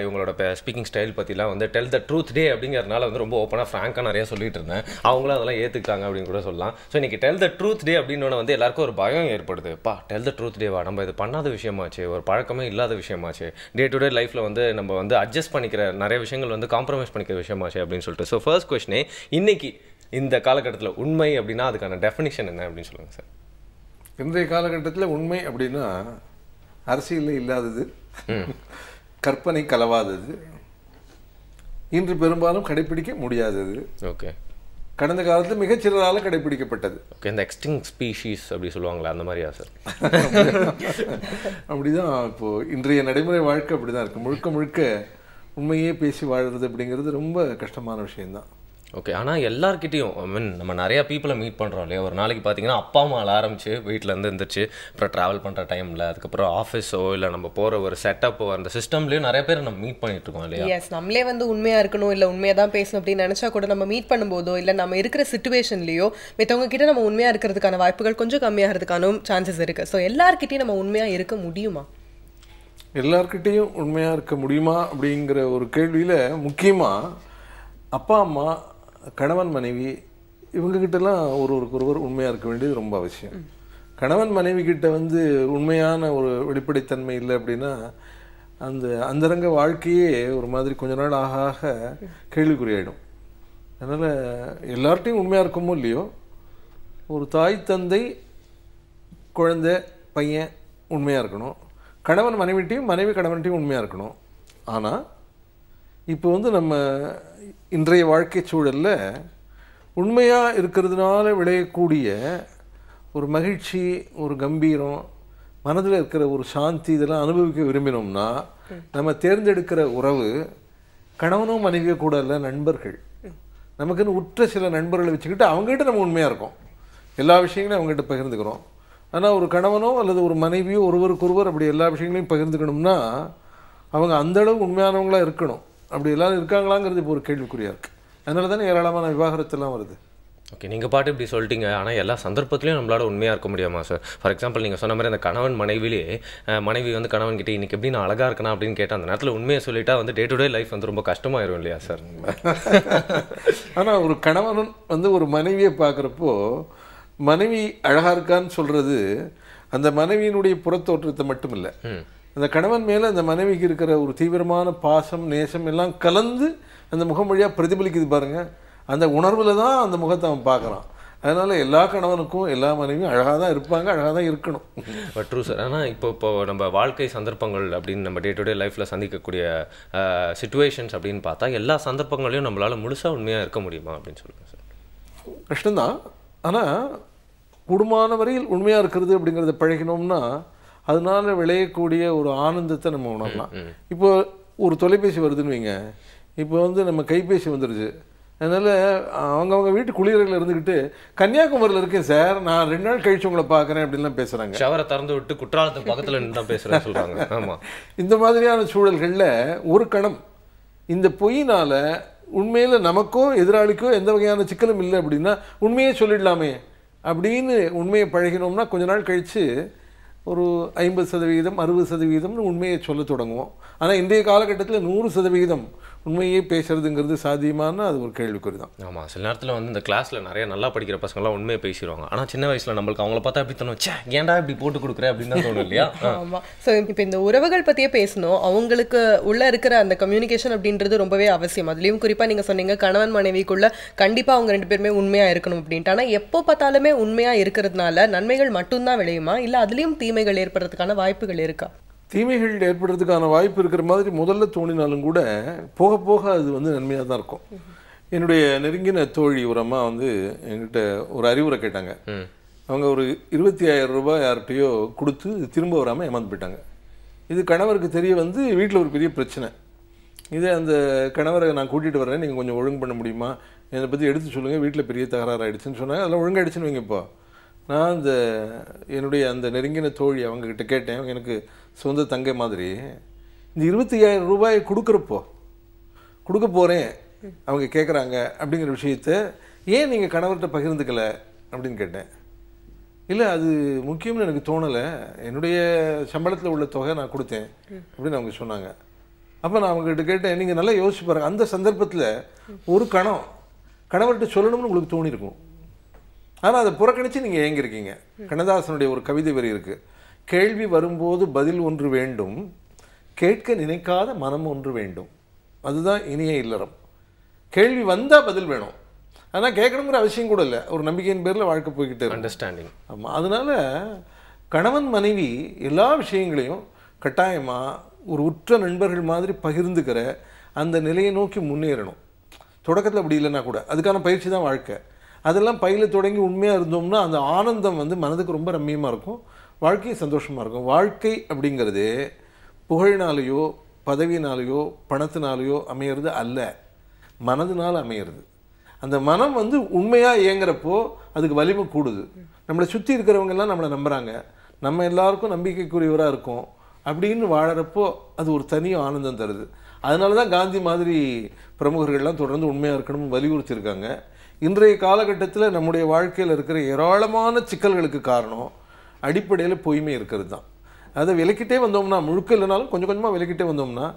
இவங்களோட ஸ்பீக்கிங் ஸ்டைல் பத்திலாம் வந்து டெல் த ட்ரூத் டே அப்படிங்கிறதுனால வந்து ரொம்ப ஓப்பனா ஃப்ராங்கா நிறைய சொல்லிட்டு இருந்தேன். அவங்களும் அதெல்லாம் ஏத்துக்கிட்டாங்க அப்படின்னு கூட சொல்லலாம். ஸோ இன்னைக்கு டெல் த ட்ரூத் டே அப்படின்னு வந்து எல்லாருக்கும் ஒரு பயம் ஏற்படுது. பா டெல் த ட்ரூத் டேவா, நம்ம இது பண்ணாத விஷயமாச்சு, ஒரு பழக்கமே இல்லாத விஷயமாச்சு, டே டு டே லைஃப்ல வந்து நம்ம வந்து அட்ஜஸ்ட் பண்ணிக்கிற நிறைய விஷயங்கள் வந்து காம்ப்ரமைஸ் பண்ணிக்கிற விஷயமாச்சு அப்படின்னு சொல்லிட்டு. ஸோ ஃபர்ஸ்ட் கொஸ்டினே, இன்னைக்கு இந்த காலகட்டத்தில் உண்மை அப்படின்னா அதுக்கான டெஃபினிஷன் என்ன அப்படின்னு சொல்லுங்க சார். இன்றைய காலகட்டத்தில் உண்மை அப்படின்னா அரசியலில் இல்லாதது, கற்பனை கலவாதது, இன்று பெரும்பாலும் கடைபிடிக்க முடியாதது. ஓகே. கடந்த காலத்தில் மிகச்சிறரால் கடைபிடிக்கப்பட்டது. ஓகே. இந்த எக்ஸ்டிங் ஸ்பீஷீஸ் அப்படி சொல்லுவாங்களா, அந்த மாதிரியா சார்? அப்படிதான் இப்போது இன்றைய நடைமுறை வாழ்க்கை அப்படி தான் இருக்குது. முழுக்க முழுக்க உண்மையே பேசி வாழுறது அப்படிங்கிறது ரொம்ப கஷ்டமான விஷயம்தான். ஓகே. ஆனால் எல்லார்கிட்டையும் நம்ம நிறையா பீப்புளை மீட் பண்ணுறோம் இல்லையா? ஒரு நாளைக்கு பார்த்தீங்கன்னா அப்பா அம்மாவில் ஆரம்பிச்சு வீட்டிலேருந்து இருந்துச்சு, அப்புறம் ட்ராவல் பண்ணுற டைமில், அதுக்கப்புறம் ஆஃபீஸோ இல்லை நம்ம போகிற ஒரு செட்டப்போ அந்த சிஸ்டம்லேயும் நிறைய பேர் நம்ம மீட் பண்ணிட்டு இருக்கோம் இல்லையா? எஸ், நம்மளே வந்து உண்மையாக இருக்கணும் இல்லை உண்மையாக தான் பேசணும் அப்படின்னு நினச்சா கூட நம்ம மீட் பண்ணும்போதோ இல்லை நம்ம இருக்கிற சிச்சுவேஷன்லேயோ மற்றவங்க கிட்ட நம்ம உண்மையாக இருக்கிறதுக்கான வாய்ப்புகள் கொஞ்சம் கம்மியாகிறதுக்கான சான்சஸ் இருக்குது. ஸோ எல்லார்கிட்டையும் நம்ம உண்மையாக இருக்க முடியுமா? எல்லார்கிட்டையும் உண்மையாக இருக்க முடியுமா அப்படிங்கிற ஒரு கேள்வியில் முக்கியமாக அப்பா அம்மா, கணவன் மனைவி, இவங்ககிட்டலாம் ஒருவர் உண்மையாக இருக்க வேண்டியது ரொம்ப அவசியம். கணவன் மனைவி கிட்ட வந்து உண்மையான ஒரு வெளிப்படைத்தன்மை இல்லை அப்படின்னா அந்த அந்தரங்க வாழ்க்கையே ஒரு மாதிரி கொஞ்ச நாள் ஆக ஆக கேள்விக்குறியாயிடும். அதனால் எல்லார்ட்டையும் உண்மையாக இருக்கமோ இல்லையோ, ஒரு தாய் தந்தை குழந்தை பையன் உண்மையாக இருக்கணும், கணவன் மனைவிட்டையும் மனைவி கணவன்கிட்டையும் உண்மையாக இருக்கணும். ஆனால் இப்போ வந்து நம்ம இன்றைய வாழ்க்கை சூழலில் உண்மையாக இருக்கிறதுனால விளையக்கூடிய ஒரு மகிழ்ச்சி, ஒரு கம்பீரம், மனதில் இருக்கிற ஒரு சாந்தி, இதெல்லாம் அனுபவிக்க விரும்பினோம்னா நம்ம தேர்ந்தெடுக்கிற உறவு கணவனோ மனைவியோ கூட இல்லை, நண்பர்கள். நமக்குன்னு உற்ற சில நண்பர்களை வச்சுக்கிட்டு அவங்ககிட்ட நம்ம உண்மையாக இருக்கோம், எல்லா விஷயங்களையும் அவங்ககிட்ட பகிர்ந்துக்கிறோம். ஆனால் ஒரு கணவனோ அல்லது ஒரு மனைவியோ ஒருவருக்கொருவர் அப்படி எல்லா விஷயங்களையும் பகிர்ந்துக்கணும்னா அவங்க அந்தளவு உண்மையானவங்களாக இருக்கணும். அப்படி எல்லாரும் இருக்காங்களாங்கிறது இப்போ ஒரு கேள்விக்குறியாக இருக்குது. அதனால தானே ஏராளமான விவாகரத்தெல்லாம் வருது. ஓகே. நீங்கள் பாட்டு இப்படி சொல்லிட்டீங்க. ஆனால் எல்லா சந்தர்ப்பத்திலையும் நம்மளால உண்மையாக இருக்க முடியாமா சார்? ஃபார் எக்ஸாம்பிள் நீங்கள் சொன்ன மாதிரி அந்த கணவன் மனைவிலே மனைவி வந்து கணவன் கிட்டே இன்றைக்கி எப்படி நான் அழகாக இருக்கணும் அப்படின்னு கேட்டால் அந்த நேரத்தில் உண்மையை சொல்லிட்டா வந்து டே டு டே லைஃப் வந்து ரொம்ப கஷ்டமாயிரும் இல்லையா சார்? ஆனால் ஒரு கணவன் வந்து ஒரு மனைவியை பார்க்குறப்போ மனைவி அழகாக இருக்கான்னு சொல்கிறது அந்த மனைவியினுடைய புறத்தோற்றத்தை மட்டும் இல்லை, அந்த கணவன் மேலே அந்த மனைவிக்கு இருக்கிற ஒரு தீவிரமான பாசம், நேசம் எல்லாம் கலந்து அந்த முகம் வழியாக பிரதிபலிக்குது பாருங்கள். அந்த உணர்வில் தான் அந்த முகத்தை அவன் பார்க்குறான். அதனால் எல்லா கணவனுக்கும் எல்லா மனைவியும் அழகாக தான் இருப்பாங்க, அழகாக தான் இருக்கணும். But true sir. ஆனால் இப்போ நம்ம வாழ்க்கை சந்தர்ப்பங்கள் அப்படின்னு நம்ம டே டு டே லைஃப்பில் சந்திக்கக்கூடிய சிச்சுவேஷன்ஸ் அப்படின்னு பார்த்தா எல்லா சந்தர்ப்பங்களையும் நம்மளால் முழுசாக உண்மையாக இருக்க முடியுமா அப்படின்னு சொல்லுங்கள் சார்? கஷ்டம்தான். ஆனால் கூடுமான வரையில் உண்மையாக இருக்கிறது அப்படிங்கிறத பழகினோம்னா அதனால விளையக்கூடிய ஒரு ஆனந்தத்தை நம்ம உணரலாம். இப்போ ஒரு தொலைபேசி வருதுன்னு வைங்க, இப்போ வந்து நம்ம கைபேசி வந்துடுச்சு. அதனால் அவங்கவுங்க வீட்டு குளியலில் இருந்துக்கிட்டு கன்னியாகுமரியில் இருக்கேன் சார், நான் 2 நாள் கழிச்சு உங்களை பார்க்குறேன் அப்படின்லாம் பேசுகிறாங்க. ஷவரை திறந்து விட்டு குற்றாலத்துக்கு பக்கத்தில் நின்று தான் பேசுகிறேன்னு சொல்கிறாங்க. ஆமாம். இந்த மாதிரியான சூழல்களில் ஒரு கணம் இந்த பொய்யினால் உண்மையில் நமக்கோ எதிராளிக்கோ எந்த வகையான சிக்கலும் இல்லை அப்படின்னா உண்மையே சொல்லிடலாமே அப்படின்னு உண்மையை பழகினோம்னா கொஞ்ச நாள் கழித்து ஒரு 50%, 60%ன்னு உண்மையை சொல்ல தொடங்குவோம். ஆனால் இன்றைய காலகட்டத்தில் 100% உண்மையே பேசுறதுங்கிறது சாத்தியமான அது ஒரு கேள்விக்குறி தான். ஆமாம், சில நேரத்தில் வந்து இந்த கிளாஸில் நிறைய நல்லா படிக்கிற பசங்களாம் உண்மையை பேசிடுவாங்க. ஆனால் சின்ன வயசில் நம்மளுக்கு அவங்கள பார்த்தா எப்படி தோணும், சே ஏன்டா இப்படி போட்டு கொடுக்குறேன் அப்படின்னு தான் தோணும் இல்லையா? ஆமாம். ஸோ இப்போ இந்த உறவுகள் பற்றியே பேசணும். அவங்களுக்கு உள்ளே இருக்கிற அந்த கம்யூனிகேஷன் அப்படின்றது ரொம்பவே அவசியம். அதுலேயும் குறிப்பாக நீங்கள் சொன்னீங்க கணவன் மனைவிக்குள்ளே கண்டிப்பாக அவங்க 2 பேருமே உண்மையாக இருக்கணும் அப்படின்ட்டு. ஆனால் எப்போ பார்த்தாலுமே உண்மையாக இருக்கிறதுனால நன்மைகள் மட்டும்தான் விளையுமா, இல்லை அதுலேயும் தீமைகள் ஏற்படுறதுக்கான வாய்ப்புகள் இருக்கா? தீமைகள் ஏற்படுறதுக்கான வாய்ப்பு இருக்கிற மாதிரி முதல்ல தோணினாலும் கூட போக போக அது வந்து நன்மையாக தான் இருக்கும். என்னுடைய நெருங்கின தோழி ஒரு அம்மா வந்து என்கிட்ட ஒரு அறிவுரை கேட்டாங்க. அவங்க ஒரு 25,000 ரூபாய் யார்கிட்டையோ கொடுத்து திரும்ப வராமல் ஏமாந்து போயிட்டாங்க. இது கணவருக்கு தெரிய வந்து வீட்டில் ஒரு பெரிய பிரச்சனை. இதே அந்த கணவரை நான் கூட்டிகிட்டு வரேன், நீங்கள் கொஞ்சம் ஒழுங்கு பண்ண முடியுமா, என்னை பற்றி எடுத்து சொல்லுங்கள், வீட்டில் பெரிய தகராறு ஆகிடுச்சுன்னு சொன்னாங்க. அதெல்லாம் ஒழுங்காகிடுச்சுன்னு வைங்கப்பா. நான் என்னுடைய அந்த நெருங்கின தோழி அவங்கக்கிட்ட கேட்டேன், அவங்க எனக்கு சொந்த தங்கை மாதிரி, இந்த 25,000 ரூபாயை கொடுக்க போகிறேன் அவங்க கேட்குறாங்க அப்படிங்கிற விஷயத்த ஏன் நீங்கள் கணவர்கிட்ட பகிர்ந்துக்கலை அப்படின்னு கேட்டேன். இல்லை அது முக்கியம்னு எனக்கு தோணலை, என்னுடைய சம்பளத்தில் உள்ள தொகை நான் கொடுத்தேன் அப்படின்னு அவங்க சொன்னாங்க. அப்போ நான் அவங்ககிட்ட கேட்டேன், நீங்கள் நல்லா யோசிச்சு பாருங்கள், அந்த சந்தர்ப்பத்தில் ஒரு கணவர்கிட்ட சொல்லணும்னு உங்களுக்கு தோணியிருக்கும், ஆனால் அதை புறக்கணித்து நீங்கள் ஏங்கிருக்கீங்க. கண்ணதாசனுடைய ஒரு கவிதை வரி இருக்குது, கேள்வி வரும்போது பதில் ஒன்று வேண்டும், கேட்க நினைக்காத மனம் ஒன்று வேண்டும், அதுதான் இனிய இல்லறம். கேள்வி வந்தால் பதில் வேணும், ஆனால் கேட்கணுங்கிற அவசியம் கூட இல்லை, ஒரு நம்பிக்கையின் பேரில் வாழ்க்கை போய்கிட்டே இருக்கு. அண்டர்ஸ்டாண்டிங். ஆமாம், அதனால் கணவன் மனைவி எல்லா விஷயங்களையும் கட்டாயமாக ஒரு உற்ற நண்பர்கள் மாதிரி பகிர்ந்துக்கிற அந்த நிலையை நோக்கி முன்னேறணும். தொடக்கத்தில் அப்படி இல்லைன்னா கூட அதுக்கான பயிற்சி தான் வாழ்க்கை. அதெல்லாம் பயில தொடங்கி உண்மையாக இருந்தோம்னா அந்த ஆனந்தம் வந்து மனதுக்கு ரொம்ப ரம்மியமாக இருக்கும், வாழ்க்கையும் சந்தோஷமாக இருக்கும். வாழ்க்கை அப்படிங்கிறது புகழினாலேயோ பதவியினாலேயோ பணத்தினாலேயோ அமையிறது அல்ல, மனதினால் அமையிறது. அந்த மனம் வந்து உண்மையாக இயங்குறப்போ அதுக்கு வலிமை கூடுது. நம்மளை சுற்றி இருக்கிறவங்கெல்லாம் நம்மளை நம்புகிறாங்க, நம்ம எல்லாருக்கும் நம்பிக்கைக்குரியவராக இருக்கும் அப்படின்னு வாழறப்போ அது ஒரு தனி ஆனந்தம் தருது. அதனால தான் காந்தி மாதிரி பிரமுகர்கள்லாம் தொடர்ந்து உண்மையாக இருக்கணும்னு வலியுறுத்தியிருக்காங்க. இன்றைய காலகட்டத்தில் நம்முடைய வாழ்க்கையில் இருக்கிற ஏராளமான சிக்கல்களுக்கு காரணம் அடிப்படையில் பொய்மை இருக்கிறது தான். அதை விலக்கிட்டே வந்தோம்னா, முழுக்க இல்லைனாலும் கொஞ்சம் கொஞ்சமாக விலக்கிட்டே வந்தோம்னா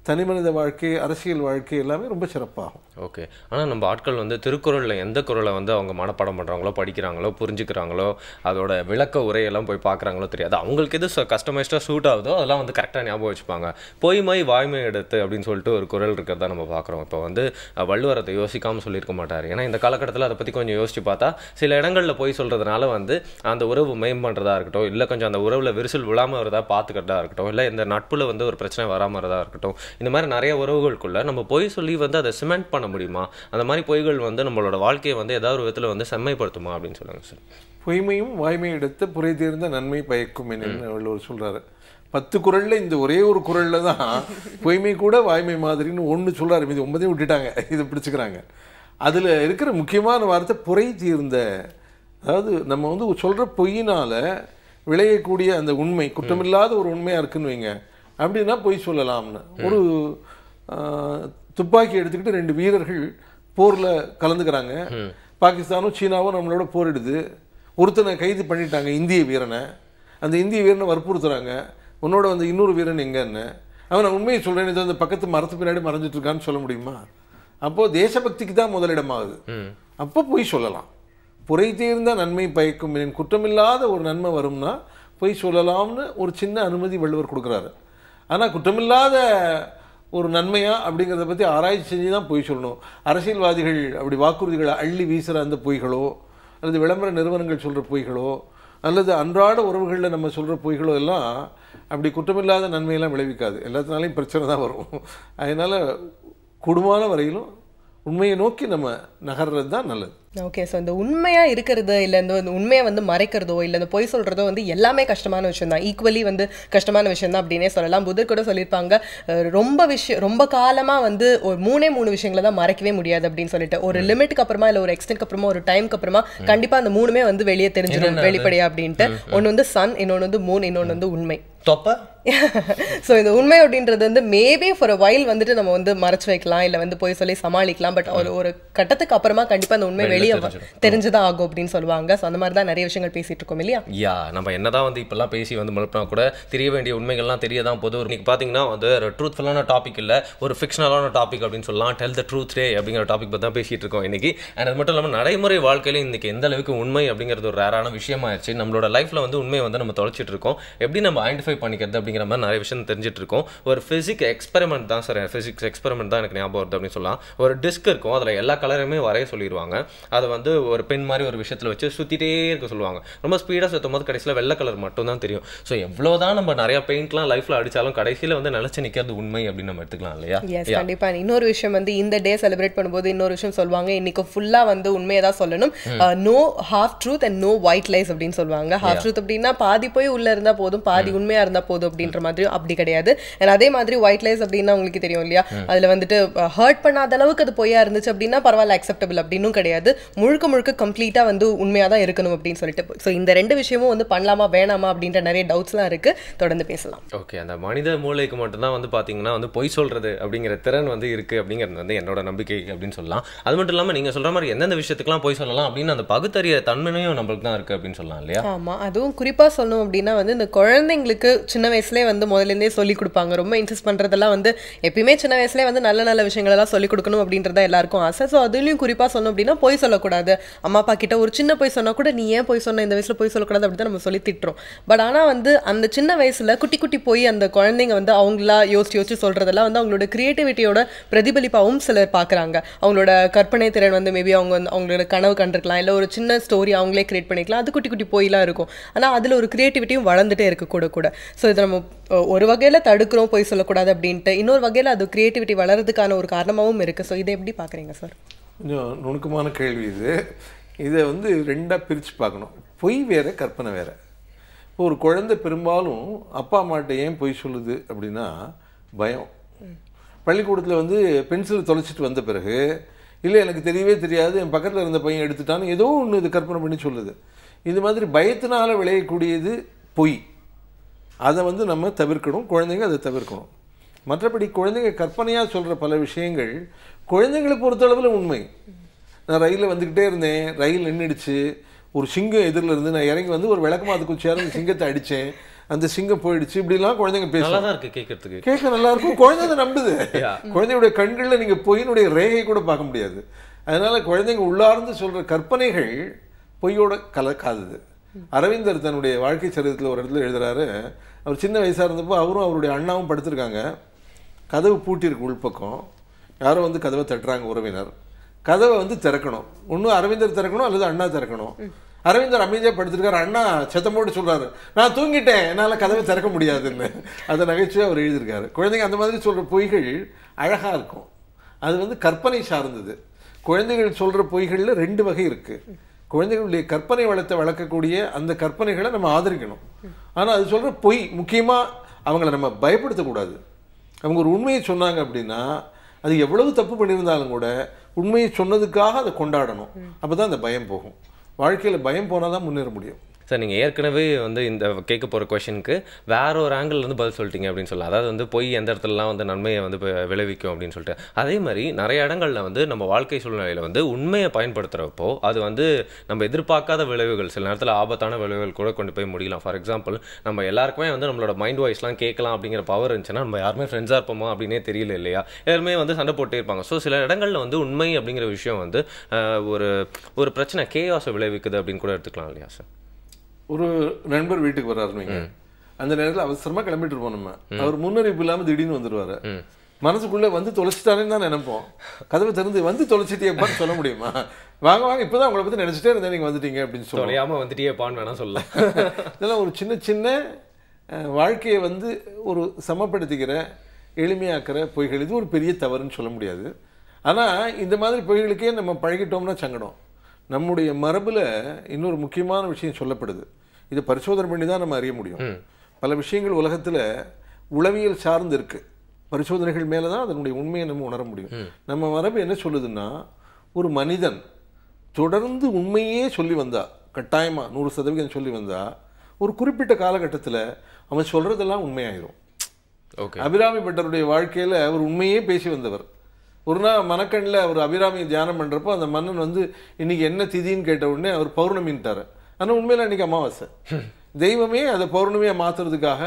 தனி மனித வாழ்க்கை, அரசியல் வாழ்க்கை எல்லாமே ரொம்ப சிறப்பாகும். ஓகே. ஆனால் நம்ம ஆட்கள் வந்து திருக்குறளில் எந்த குறளை வந்து அவங்க மனப்பாடம் பண்ணுறாங்களோ, படிக்கிறாங்களோ, புரிஞ்சுக்கிறாங்களோ, அதோட விளக்க உரையெல்லாம் போய் பார்க்குறாங்களோ தெரியாது. அவங்களுக்கு எது கஸ்டமைஸ்டாக சூட் ஆகுதோ அதெல்லாம் வந்து கரெக்டாக ஞாபகம் வச்சுப்பாங்க. பொய்மை வாய்மை எடுத்து அப்படின்னு சொல்லிட்டு ஒரு குறள் இருக்கிறதா நம்ம பார்க்குறோம். இப்போ வந்து வள்ளுவர் அதை யோசிக்காமல் சொல்லியிருக்க மாட்டார். ஏன்னா இந்த காலகட்டத்தில் அதை பற்றி கொஞ்சம் யோசிச்சு பார்த்தா சில இடங்களில் போய் சொல்கிறதுனால வந்து அந்த உறவு மேம்படுறதா இருக்கட்டும், இல்லை கொஞ்சம் அந்த உறவில் விரிசல் விழாமல் வரதா பார்த்துக்கிறதா இருக்கட்டும், இல்லை இந்த நட்பில் வந்து ஒரு பிரச்சனை வராமல் வரதா இருக்கட்டும், இந்த மாதிரி நிறைய உறவுகளுக்குள்ள நம்ம பொய் சொல்லி வந்து அதை சிமெண்ட் பண்ண முடியுமா? அந்த மாதிரி பொய்கள் வந்து நம்மளோட வாழ்க்கையை வந்து ஏதாவது ஒரு விதத்தில் வந்து செம்மைப்படுத்துமா அப்படின்னு சொல்லுங்க சார். பொய்மையும் வாய்மையை எடுத்து புரை தீர்ந்த நன்மை பயக்கும் என்னன்னு வள்ளுவர் சொல்றாரு. 10 குறள்ல இந்த ஒரே ஒரு குறள்ல தான் பொய்மை கூட வாய்மை மாதிரின்னு ஒன்று சொல்றாரு, மீது 9 விட்டுட்டாங்க, இதை பிடிச்சுக்கிறாங்க. அதில் இருக்கிற முக்கியமான வார்த்தை புரை தீர்ந்த. அதாவது நம்ம வந்து சொல்கிற பொய்யினால் விளையக்கூடிய அந்த உண்மை குற்றமில்லாத ஒரு உண்மையாக இருக்குன்னு வைங்க, அப்படின்னா பொய் சொல்லலாம்னு. ஒரு துப்பாக்கி எடுத்துக்கிட்டு 2 வீரர்கள் போரில் கலந்துக்கிறாங்க. பாகிஸ்தானும் சீனாவும் நம்மளோட போரிடுது. ஒருத்தனை கைது பண்ணிட்டாங்க, இந்திய வீரனை. அந்த இந்திய வீரனை வற்புறுத்துறாங்க, உன்னோட வந்து இன்னொரு வீரன் எங்கன்னு. அவன் நான் உண்மையை சொல்கிறேன்னு அந்த பக்கத்து மரத்து பின்னாடி மறைஞ்சிட்டு இருக்கான்னு சொல்ல முடியுமா? அப்போது தேசபக்திக்கு தான் முதலிடமாகுது. அப்போ பொய் சொல்லலாம். புரை தீர்ந்த நன்மை பயக்கும் குற்றமில்லாத ஒரு நன்மை வரும்னா பொய் சொல்லலாம்னு ஒரு சின்ன அனுமதி வள்ளுவர் கொடுக்குறாரு. ஆனால் குற்றமில்லாத ஒரு நன்மையா அப்படிங்கிறத பற்றி ஆராய்ச்சி செஞ்சு தான் பொய் சொல்லணும். அரசியல்வாதிகள் அப்படி வாக்குறுதிகளை அள்ளி வீசுகிற அந்த பொய்களோ, அல்லது விளம்பர நிறுவனங்கள் சொல்கிற பொய்களோ, அல்லது அன்றாட உறவுகளில் நம்ம சொல்கிற பொய்களோ எல்லாம் அப்படி குற்றமில்லாத நன்மையெல்லாம் விளைவிக்காது, எல்லாத்தினாலையும் பிரச்சனை தான் வரும். அதனால் கூடுமான வரையிலும் உண்மையை நோக்கி நம்ம நகர்றது தான் நல்லது. ஓகே. ஸோ இந்த உண்மையா இருக்கிறது இல்லை இந்த உண்மையை வந்து மறைக்கிறதோ இல்லை இந்த பொய் சொல்றதோ வந்து எல்லாமே கஷ்டமான விஷயம் தான், ஈக்குவலி வந்து கஷ்டமான விஷயம் தான் அப்படின்னே சொல்லலாம். புத்தர் கூட சொல்லியிருப்பாங்க, ரொம்ப காலமா வந்து ஒரு 3 விஷயங்களை தான் மறைக்கவே முடியாது அப்படின்னு சொல்லிட்டு, ஒரு லிமிட்டுக்கு அப்புறமா இல்லை ஒரு எக்ஸ்டென்ட்க்கு அப்புறமா ஒரு டைமுக்கு அப்புறமா கண்டிப்பா அந்த 3மே வந்து வெளியே தெரிஞ்சிடும் வெளிப்படையா அப்படின்ட்டு. ஒன்று வந்து சன், இன்னொன்று வந்து மூன், இன்னொன்று வந்து உண்மை. ஸோ இந்த உண்மை அப்படின்றது வந்து மேபி ஃபார் அ வைல் வந்துட்டு நம்ம வந்து மறைச்சு வைக்கலாம் இல்லை வந்து போய் சொல்லி சமாளிக்கலாம். பட் ஒரு கட்டத்துக்கு அப்புறமா கண்டிப்பா அந்த உண்மை வெளியே தெரிஞ்சுதான் ஆகும் அப்படின்னு சொல்லுவாங்க. ஸோ அந்த மாதிரி தான் நிறைய விஷயங்கள் பேசிட்டு இருக்கோம் இல்லையா? யா, நம்ம என்னதான் வந்து இப்பெல்லாம் பேசி வந்து மறுப்பினா கூட தெரிய வேண்டிய உண்மைகள்லாம் தெரியதான் போது. இன்னைக்கு பார்த்தீங்கன்னா வந்து ஒரு ட்ரூத்ஃபுல்லான டாபிக் இல்லை, ஒரு ஃபிக்ஷனலான டாபிக் அப்படின்னு சொல்லலாம். டெல் த ட்ரூத் டே அப்படிங்கிற டாபிக் பற்றி தான் பேசிட்டு இருக்கோம் இன்னைக்கு. அண்ட் அது மட்டும் இல்லாமல் நடைமுறை வாழ்க்கையில இன்னைக்கு எந்த அளவுக்கு உண்மை அப்படிங்கிறது ஒரு ரேரான விஷயமாயிருச்சு. நம்மளோட லைஃப்ல வந்து உண்மையை வந்து நம்ம தொலைச்சிட்டு இருக்கோம். எப்படி நம்ம ஐடென்டிஃபை பண்ணிக்கிறது அப்படிங்கிற மாதிரி நிறைய விஷயம் தெரிஞ்சிட்டு இருக்கோம். ஒரு ஃபிசிக்ஸ் எக்ஸ்பெரிமெண்ட் தான் சார், ஃபிசிக்ஸ் எக்ஸ்பெரிமெண்ட் தான் எனக்கு ஞாபகம் வருது அப்படின்னு சொல்லலாம். ஒரு டிஸ்க் இருக்கும், அதில் எல்லா கலருமே வரைய சொல்லிடுவாங்க. அதை வந்து ஒரு பென் மாதிரி ஒரு விஷயத்தில் வச்சு சுற்றிட்டே இருக்க சொல்லுவாங்க. ரொம்ப ஸ்பீடாக சுற்றும் போது கடைசியில் வெள்ளை கலர் மட்டும் தான் தெரியும். ஸோ எவ்வளோதான் நம்ம நிறைய பெயிண்ட்லாம் லைஃப்பில் அடித்தாலும் கடைசியில் வந்து நிலச்சி நிற்கிறது உண்மை அப்படின்னு நம்ம எடுத்துக்கலாம் இல்லையா? கண்டிப்பாக. இன்னொரு விஷயம் வந்து இந்த டே செலிப்ரேட் பண்ணும்போது இன்னொரு விஷயம் சொல்லுவாங்க, இன்னைக்கு ஃபுல்லாக வந்து உண்மையை தான் சொல்லணும். No half truth and no white lies அப்படின்னு சொல்லுவாங்க. ஹாஃப் ட்ரூத் அப்படின்னா பாதி போய் உள்ள இருந்தால் போதும், பாதி உண்மையாக இருந்தால் போதும் அப்படின்ற மாதிரி. அப்படி கிடையாது. அதே மாதிரி ஒயிட் லைஸ் அப்படின்னா உங்களுக்கு தெரியும் இல்லையா, அதுல வந்துட்டு ஹர்ட் பண்ணாத அளவுக்கு அது பொய்யா இருந்துச்சு அப்படின்னா பரவாயில்ல, அக்செப்டபிள் அப்படின்னும் கிடையாது. முழுக்க கம்ப்ளீட்டா வந்து உண்மையா தான் இருக்கணும் அப்படின்னு சொல்லிட்டு. ஸோ இந்த 2 விஷயமும் வந்து பண்ணலாமா வேணாமா அப்படின்ற நிறைய டவுட்ஸ்லாம் இருக்கு. தொடர்ந்து பேசலாம். ஓகே. அந்த மனித மூளைக்கு மட்டும்தான் வந்து பாத்தீங்கன்னா வந்து பொய் சொல்றது அப்படிங்கிற திறன் வந்து இருக்கு அப்படிங்கிறது வந்து என்னோட நம்பிக்கை அப்படின்னு சொல்லலாம். அது மட்டும் இல்லாம நீங்க சொல்ற மாதிரி எந்தெந்த விஷயத்துக்குலாம் பொய் சொல்லலாம் அப்படின்னு அந்த பகுத்தறிய தன்மையும் நம்மளுக்கு தான் இருக்கு அப்படின்னு சொல்லலாம் இல்லையா? ஆமா. அதுவும் குறிப்பா சொல்லணும் அப்படின்னா வந்து இந்த குழந்தைங்களுக்கு சின்ன வயசுலேயே வந்து முதல்லேருந்தே சொல்லி கொடுப்பாங்க. ரொம்ப இன்சிஸ்ட் பண்ணுறதெல்லாம் வந்து எப்பயுமே சின்ன வயசுலேயே வந்து நல்ல விஷயங்களெல்லாம் சொல்லிக் கொடுக்கணும் அப்படின்றத எல்லாருக்கும் ஆசை. ஸோ அதுலேயும் குறிப்பாக சொல்லணும் அப்படின்னா பொய் சொல்லக்கூடாது. அம்மா அப்பா கிட்ட ஒரு சின்ன பொய் சொன்னால் கூட நீ ஏன் பொய் சொன்ன, இந்த வயசில் பொய் சொல்லக்கூடாது அப்படி தான் நம்ம சொல்லி திட்டுறோம். பட் ஆனால் வந்து அந்த சின்ன வயசில் குட்டி பொய் அந்த குழந்தைங்க வந்து அவங்களா யோசிச்சு சொல்கிறதெல்லாம் வந்து அவங்களோட கிரியேட்டிவிட்டியோட பிரதிபலிப்பாகவும் சிலர் பார்க்குறாங்க. அவங்களோட கற்பனை திறன் வந்து மேபி அவங்களோட கனவு கண்டிருக்கலாம், இல்லை ஒரு சின்ன ஸ்டோரி அவங்களே கிரியேட் பண்ணிக்கலாம். அது குட்டி பொய்லாம் இருக்கும். ஆனால் அதில் ஒரு கிரியேட்டிவிட்டியும் வளர்ந்துட்டே இருக்கு கூட. ஸோ இதை நம்ம ஒரு வகையில் தடுக்கிறோம் பொய் சொல்லக்கூடாது அப்படின்ட்டு, இன்னொரு வகையில் அது கிரியேட்டிவிட்டி வளர்றதுக்கான ஒரு காரணமாகவும் இருக்குது. ஸோ இதை எப்படி பார்க்குறீங்க சார்? கொஞ்சம் நுணுக்கமான கேள்வி இது. இதை வந்து 2ஆக பிரித்து பார்க்கணும். பொய் வேறு, கற்பனை வேறு. இப்போ ஒரு குழந்தை பெரும்பாலும் அப்பா அம்மாட்ட ஏன் பொய் சொல்லுது அப்படின்னா பயம். பள்ளிக்கூடத்தில் வந்து பென்சில் தொலைச்சிட்டு வந்த பிறகு இல்லை எனக்கு தெரியவே தெரியாது, என் பக்கத்தில் இருந்த பையன் எடுத்துட்டான்னு ஏதோ ஒன்று இது கற்பனை பண்ணி சொல்லுது. இது மாதிரி பயத்தினால் விளையக்கூடியது பொய். அதை வந்து நம்ம தவிர்க்கணும், குழந்தைங்க அதை தவிர்க்கணும். மற்றபடி குழந்தைங்க கற்பனையாக சொல்கிற பல விஷயங்கள் குழந்தைங்களை பொறுத்தளவில் உண்மை. நான் ரயிலில் வந்துக்கிட்டே இருந்தேன், ரயில் நின்றுடுச்சு, ஒரு சிங்கம் எதிரில் இருந்து நான் இறங்கி வந்து ஒரு விளக்கமாத்து குச்சியார் அந்த சிங்கத்தை அடித்தேன், அந்த சிங்கம் போயிடுச்சு, இப்படிலாம் குழந்தைங்க பேசலாம். கேட்க நல்லா இருக்கும், குழந்தை நம்புது. குழந்தையுடைய கண்களில் நீங்கள் பொய்யினுடைய ரேகை கூட பார்க்க முடியாது. அதனால குழந்தைங்க உள்ளார்ந்து சொல்கிற கற்பனைகள் பொய்யோட கலக்காதது. அரவிந்தர் தன்னுடைய வாழ்க்கை சரித்திரத்தில் ஒரு இடத்துல எழுதுறாரு, அவர் சின்ன வயசாக இருந்தப்போ அவரும் அவருடைய அண்ணாவும் படுத்திருக்காங்க. கதவு பூட்டியிருக்கு உள்பக்கம், யாரோ வந்து கதவை தட்டுறாங்க உறவினர். கதவை வந்து திறக்கணும், ஒன்றும் அரவிந்தர் திறக்கணும் அல்லது அண்ணா திறக்கணும். அரவிந்தர் அமைதியாக படுத்திருக்காரு, அண்ணா சத்தமோடு சொல்கிறாரு நான் தூங்கிட்டேன் என்னால் கதவை திறக்க முடியாதுன்னு. அதை நகைச்சுவை அவர் எழுதியிருக்காரு. குழந்தைங்க அந்த மாதிரி சொல்கிற பொய்கள் அழகாக இருக்கும், அது வந்து கற்பனை சார்ந்தது. குழந்தைகள் சொல்கிற பொய்களில் 2 வகை இருக்குது. குழந்தைகளுடைய கற்பனை வளத்தை வளர்க்கக்கூடிய அந்த கற்பனைகளை நம்ம ஆதரிக்கணும். ஆனால் அது சொல்கிற பொய் முக்கியமாக அவங்கள நம்ம பயப்படுத்தக்கூடாது. அவங்க ஒரு உண்மையை சொன்னாங்க அப்படின்னா அது எவ்வளவு தப்பு பண்ணியிருந்தாலும் கூட உண்மையை சொன்னதுக்காக அதை கொண்டாடணும். அப்போ தான் அந்த பயம் போகும். வாழ்க்கையில் பயம் போனால் தான் முன்னேற முடியும். சார், நீங்கள் ஏற்கனவே வந்து இந்த கேட்க போகிற கொஷனுக்கு வேற ஒரு ஆங்கிள் வந்து பதில் சொல்லிட்டீங்க அப்படின்னு சொல்லலாம். அதாவது வந்து போய் எந்த இடத்துலலாம் வந்து நன்மையை வந்து விளைவிக்கும் அப்படின்னு சொல்லிட்டு. அதே மாதிரி நிறைய இடங்களில் வந்து நம்ம வாழ்க்கை சூழ்நிலையில் வந்து உண்மையை பயன்படுத்துகிறப்போ அது வந்து நம்ம எதிர்பார்க்காத விளைவுகள், சில நேரத்தில் ஆபத்தான விளைவுகள் கூட கொண்டு போய் முடியலாம். ஃபார் எக்ஸாம்பிள், நம்ம எல்லாருக்குமே வந்து நம்மளோட மைண்ட் வாய்ஸ்லாம் கேட்கலாம் அப்படிங்கிற பவர் இருந்துச்சுன்னா நம்ம யாருமே ஃப்ரெண்ட்ஸாக இருப்போமா அப்படின்னே தெரியல இல்லையா? எல்லாருமே வந்து சண்டை போட்டே இருப்பாங்க. ஸோ சில இடங்களில் வந்து உண்மை அப்படிங்கிற விஷயம் வந்து ஒரு பிரச்சனை கேயாஸை விளைவிக்குது அப்படின்னு கூட எடுத்துக்கலாம் இல்லையா சார்? ஒரு நண்பர் வீட்டுக்கு வர்றாருன்னு, அந்த நேரத்தில் அவசரமாக கிளம்பிட்டு இருப்போம் நம்ம. அவர் முன்னறிவிப்பு இல்லாமல் திடீர்னு வந்துடுவார். மனசுக்குள்ளே வந்து தொலைச்சிட்டானேன்னு தான் நினைப்போம். கதவை திறந்து வந்து தொலைச்சிட்டேப்பான்னு சொல்ல முடியுமா? வாங்க இப்போ தான் உங்களை பற்றி நினச்சிட்டே இருந்தேன், நீங்கள் வந்துட்டீங்க அப்படின்னு சொல்லி தொலையாமல் வந்துட்டேப்பான்னு வேணால் சொல்லலாம். இதெல்லாம் ஒரு சின்ன வாழ்க்கையை வந்து ஒரு சமப்படுத்திக்கிற எளிமையாக்குற பொய்கள். இது ஒரு பெரிய தவறுன்னு சொல்ல முடியாது. ஆனால் இந்த மாதிரி பொய்களுக்கே நம்ம பழகிட்டோம்னா சங்கடம். நம்முடைய மரபில் இன்னொரு முக்கியமான விஷயம் சொல்லப்படுது. இதை பரிசோதனை பண்ணி தான் நம்ம அறிய முடியும். பல விஷயங்கள் உலகத்தில் உளவியல் சார்ந்து இருக்குது. பரிசோதனைகள் மேலே தான் அதனுடைய உண்மையை நம்ம உணர முடியும். நம்ம மரபு என்ன சொல்லுதுன்னா, ஒரு மனிதன் தொடர்ந்து உண்மையே சொல்லி வந்தா, கட்டாயமாக 100% சொல்லி வந்தா, ஒரு குறிப்பிட்ட காலகட்டத்தில் அவன் சொல்கிறதெல்லாம் உண்மையாயிரும். அபிராமி பட்டருடைய வாழ்க்கையில் அவர் உண்மையே பேசி வந்தவர். ஒரு நாள் மணக்கண்ணில் அவர் அபிராமியை தியானம் பண்ணுறப்போ அந்த மன்னன் வந்து இன்னைக்கு என்ன திதின்னு கேட்ட உடனே அவர் பௌர்ணமின்ட்டார். ஆனால் உண்மையில் அன்றைக்கி அமாவாசை. தெய்வமே அதை பௌர்ணமியை மாற்றுறதுக்காக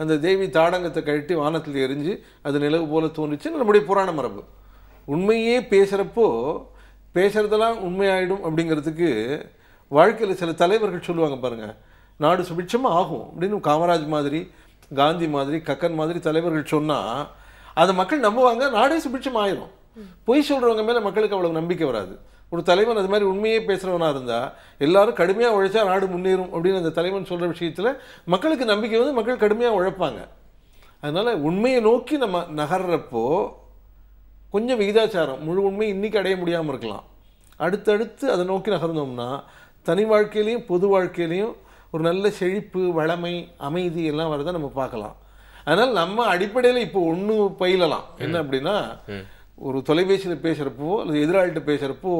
அந்த தேவி தாடங்கத்தை கழட்டி வானத்தில் எரிஞ்சு அது நிலவு போல தோன்றிச்சு. நம்முடைய புராண மரபு. உண்மையே பேசுகிறப்போ பேசுகிறதெல்லாம் உண்மையாயிடும் அப்படிங்கிறதுக்கு வாழ்க்கையில் சில தலைவர்கள் சொல்லுவாங்க பாருங்கள், நாடு சுபிட்சமாக ஆகும் அப்படின்னு. காமராஜ் மாதிரி, காந்தி மாதிரி, கக்கன் மாதிரி தலைவர்கள் சொன்னால் அதை மக்கள் நம்புவாங்க, நாடே சுபிட்சம் ஆயிரும். பொய் சொல்கிறவங்க மேலே மக்களுக்கு அவ்வளோ நம்பிக்கை வராது. ஒரு தலைவன் அது மாதிரி உண்மையே பேசுகிறவனாக இருந்தால் எல்லாரும் கடுமையாக உழைச்சா நாடு முன்னேறும் அப்படின்னு அந்த தலைவன் சொல்கிற விஷயத்தில் மக்களுக்கு நம்பிக்கை வந்து மக்கள் கடுமையாக உழைப்பாங்க. அதனால் உண்மையை நோக்கி நம்ம நகர்றப்போ கொஞ்சம் விகிதாச்சாரம், முழு உண்மை இன்றைக்கி அடைய முடியாமல் இருக்கலாம். அடுத்தடுத்து அதை நோக்கி நகர்ந்தோம்னா தனி வாழ்க்கையிலையும் பொது வாழ்க்கையிலையும் ஒரு நல்ல செழிப்பு, வளமை, அமைதி எல்லாம் வரதை நம்ம பார்க்கலாம். அதனால் நம்ம அடிப்படையில் இப்போ ஒன்று பயிலலாம். என்ன அப்படின்னா, ஒரு தொலைபேசியில் பேசுகிறப்போ அல்லது எதிராளிகிட்ட பேசுகிறப்போ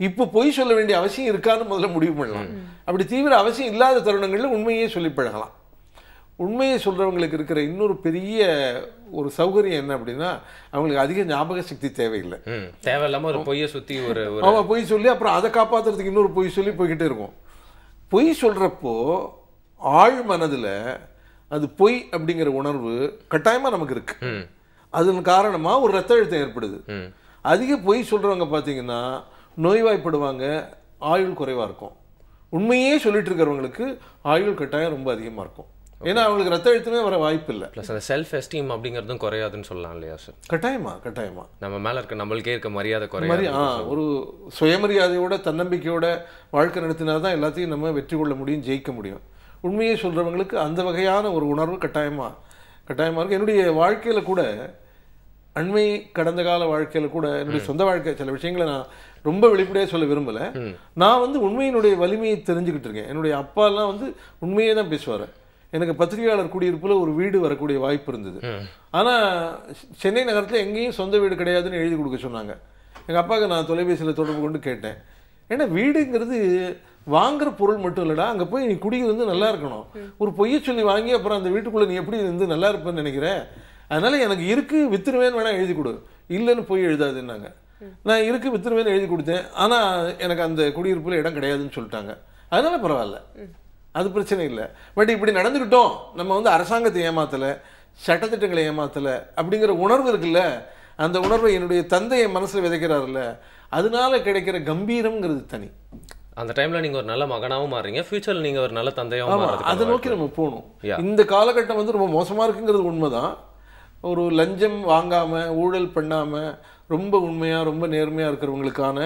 இப்போ பொய் சொல்ல வேண்டிய அவசியம் இருக்கான்னு முதல்ல முடிவு பண்ணலாம். அப்படி தீவிர அவசியம் இல்லாத தருணங்களில் உண்மையே சொல்லி பழகலாம். உண்மையை சொல்கிறவங்களுக்கு இருக்கிற இன்னொரு பெரிய ஒரு சௌகரியம் என்ன அப்படின்னா, அவங்களுக்கு அதிக ஞாபக சக்தி தேவையில்லை. தேவையில்லாமல் ஒரு பொய்யை சுற்றி அவன் பொய் சொல்லி அப்புறம் அதை காப்பாற்றுறதுக்கு இன்னொரு பொய் சொல்லி போய்கிட்டே இருக்கும். பொய் சொல்கிறப்போ ஆழ் மனதில் அது பொய் அப்படிங்கிற உணர்வு கட்டாயமாக நமக்கு இருக்கு. அதன் காரணமாக ஒரு ரத்த அழுத்தம் ஏற்படுது. அதிக பொய் சொல்கிறவங்க பார்த்தீங்கன்னா நோய்வாய்ப்படுவாங்க, ஆயுள் குறைவாக இருக்கும். உண்மையே சொல்லிட்டு இருக்கிறவங்களுக்கு ஆயுள் கட்டாயம் ரொம்ப அதிகமாக இருக்கும். ஏன்னா அவங்களுக்கு ரத்த அழுத்தமே வர வாய்ப்பு இல்லை. ப்ளஸ் அந்த செல்ஃப் எஸ்டீம் அப்படிங்கிறதும் குறையாதுன்னு சொல்லலாம் இல்லையா சார்? கட்டாயமாக நம்ம மேலே இருக்க நம்மளுக்கே இருக்க மரியாதை குறையாது. ஒரு சுயமரியாதையோட தன்னம்பிக்கையோட வாழ்க்கை நடத்தினா தான் எல்லாத்தையும் நம்ம வெற்றி கொள்ள முடியும், ஜெயிக்க முடியும். உண்மையை சொல்கிறவங்களுக்கு அந்த வகையான ஒரு உணர்வு கட்டாயமாக இருக்குது. என்னுடைய வாழ்க்கையில் கூட, அண்மை கடந்த கால வாழ்க்கையில் கூட, என்னுடைய சொந்த வாழ்க்கை சில விஷயங்களை நான் ரொம்ப வெளிப்படையாக சொல்ல விரும்பலை. நான் வந்து உண்மையினுடைய வலிமையை தெரிஞ்சுக்கிட்டு இருக்கேன். என்னுடைய அப்பாலாம் வந்து உண்மையே தான் பேசுவார். எனக்கு பத்திரிகையாளர் குடியிருப்பில் ஒரு வீடு வரக்கூடிய வாய்ப்பு இருந்தது. ஆனால் சென்னை நகரத்தில் எங்கேயும் சொந்த வீடு கிடையாதுன்னு எழுதி கொடுக்க சொன்னாங்க. எங்கள் அப்பாவுக்கு நான் தொலைபேசியில் தொடர்பு கொண்டு கேட்டேன், ஏன்னா வீடுங்கிறது வாங்குற பொருள் மட்டும் இல்லைடா, அங்கே போய் நீ குடியிருந்து நல்லா இருக்கணும். ஒரு பொய்யை சொல்லி வாங்கி அப்புறம் அந்த வீட்டுக்குள்ளே நீ எப்படி இருந்து நல்லா இருப்பேன்னு நினைக்கிறேன். அதனால் எனக்கு இருக்குது வித்துருவேன்னு வேணால் எழுதி கொடு, இல்லைன்னு போய் எழுதாதுன்னாங்க. நான் இருக்குது வித்துருவேன்னு எழுதி கொடுத்தேன். ஆனால் எனக்கு அந்த குடியிருப்பில் இடம் கிடையாதுன்னு சொல்லிட்டாங்க. அதனால் பரவாயில்ல, அது பிரச்சனை இல்லை. பட் இப்படி நடந்துக்கிட்டோம், நம்ம வந்து அரசாங்கத்தை ஏமாத்தலை, சட்டத்திட்டங்களை ஏமாத்தலை அப்படிங்கிற உணர்வு இருக்குல்ல, அந்த உணர்வை என்னுடைய தந்தை என் மனசில் விதைக்கிறாருல்ல, அதனால கிடைக்கிற கம்பீரம்ங்கிறது தனி. அந்த டைம்ல நீங்க ஒரு நல்ல மகனாவும் மாறுறீங்க, ஃபியூச்சர்ல நீங்க ஒரு நல்ல தந்தையாவும் மாறுறீங்க. அதை நோக்கி நம்ம போகணும். இந்த காலகட்டம் வந்து ரொம்ப மோசமாக இருக்குங்கிறது உண்மைதான். ஒரு லஞ்சம் வாங்காமல், ஊழல் பண்ணாமல், ரொம்ப உண்மையாக ரொம்ப நேர்மையாக இருக்கிறவங்களுக்கான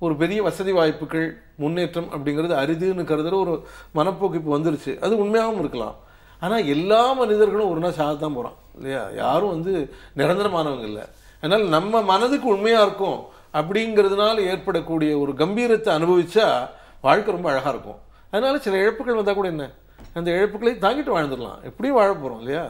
ஒரு பெரிய வசதி வாய்ப்புகள், முன்னேற்றம் அப்படிங்கிறது அரிதுன்னு கருதுகிற ஒரு மனப்போக்கு இப்போ வந்துருச்சு. அது உண்மையாகவும் இருக்கலாம். ஆனால் எல்லா மனிதர்களும் ஒரு நாள் சாகத்தான் போகிறான் இல்லையா? யாரும் வந்து நிரந்தரமானவங்க இல்லை. அதனால் நம்ம மனதுக்கு உண்மையாக இருக்கும் அப்படிங்கிறதுனால ஏற்படக்கூடிய ஒரு கம்பீரத்தை அனுபவிச்சா வாழ்க்கை ரொம்ப அழகாக இருக்கும். அதனால சில இழப்புகள் வந்தால் கூட என்ன, அந்த இழப்புகளை தாங்கிட்டு வாழ்ந்துடலாம், எப்படியும் வாழ போகிறோம் இல்லையா?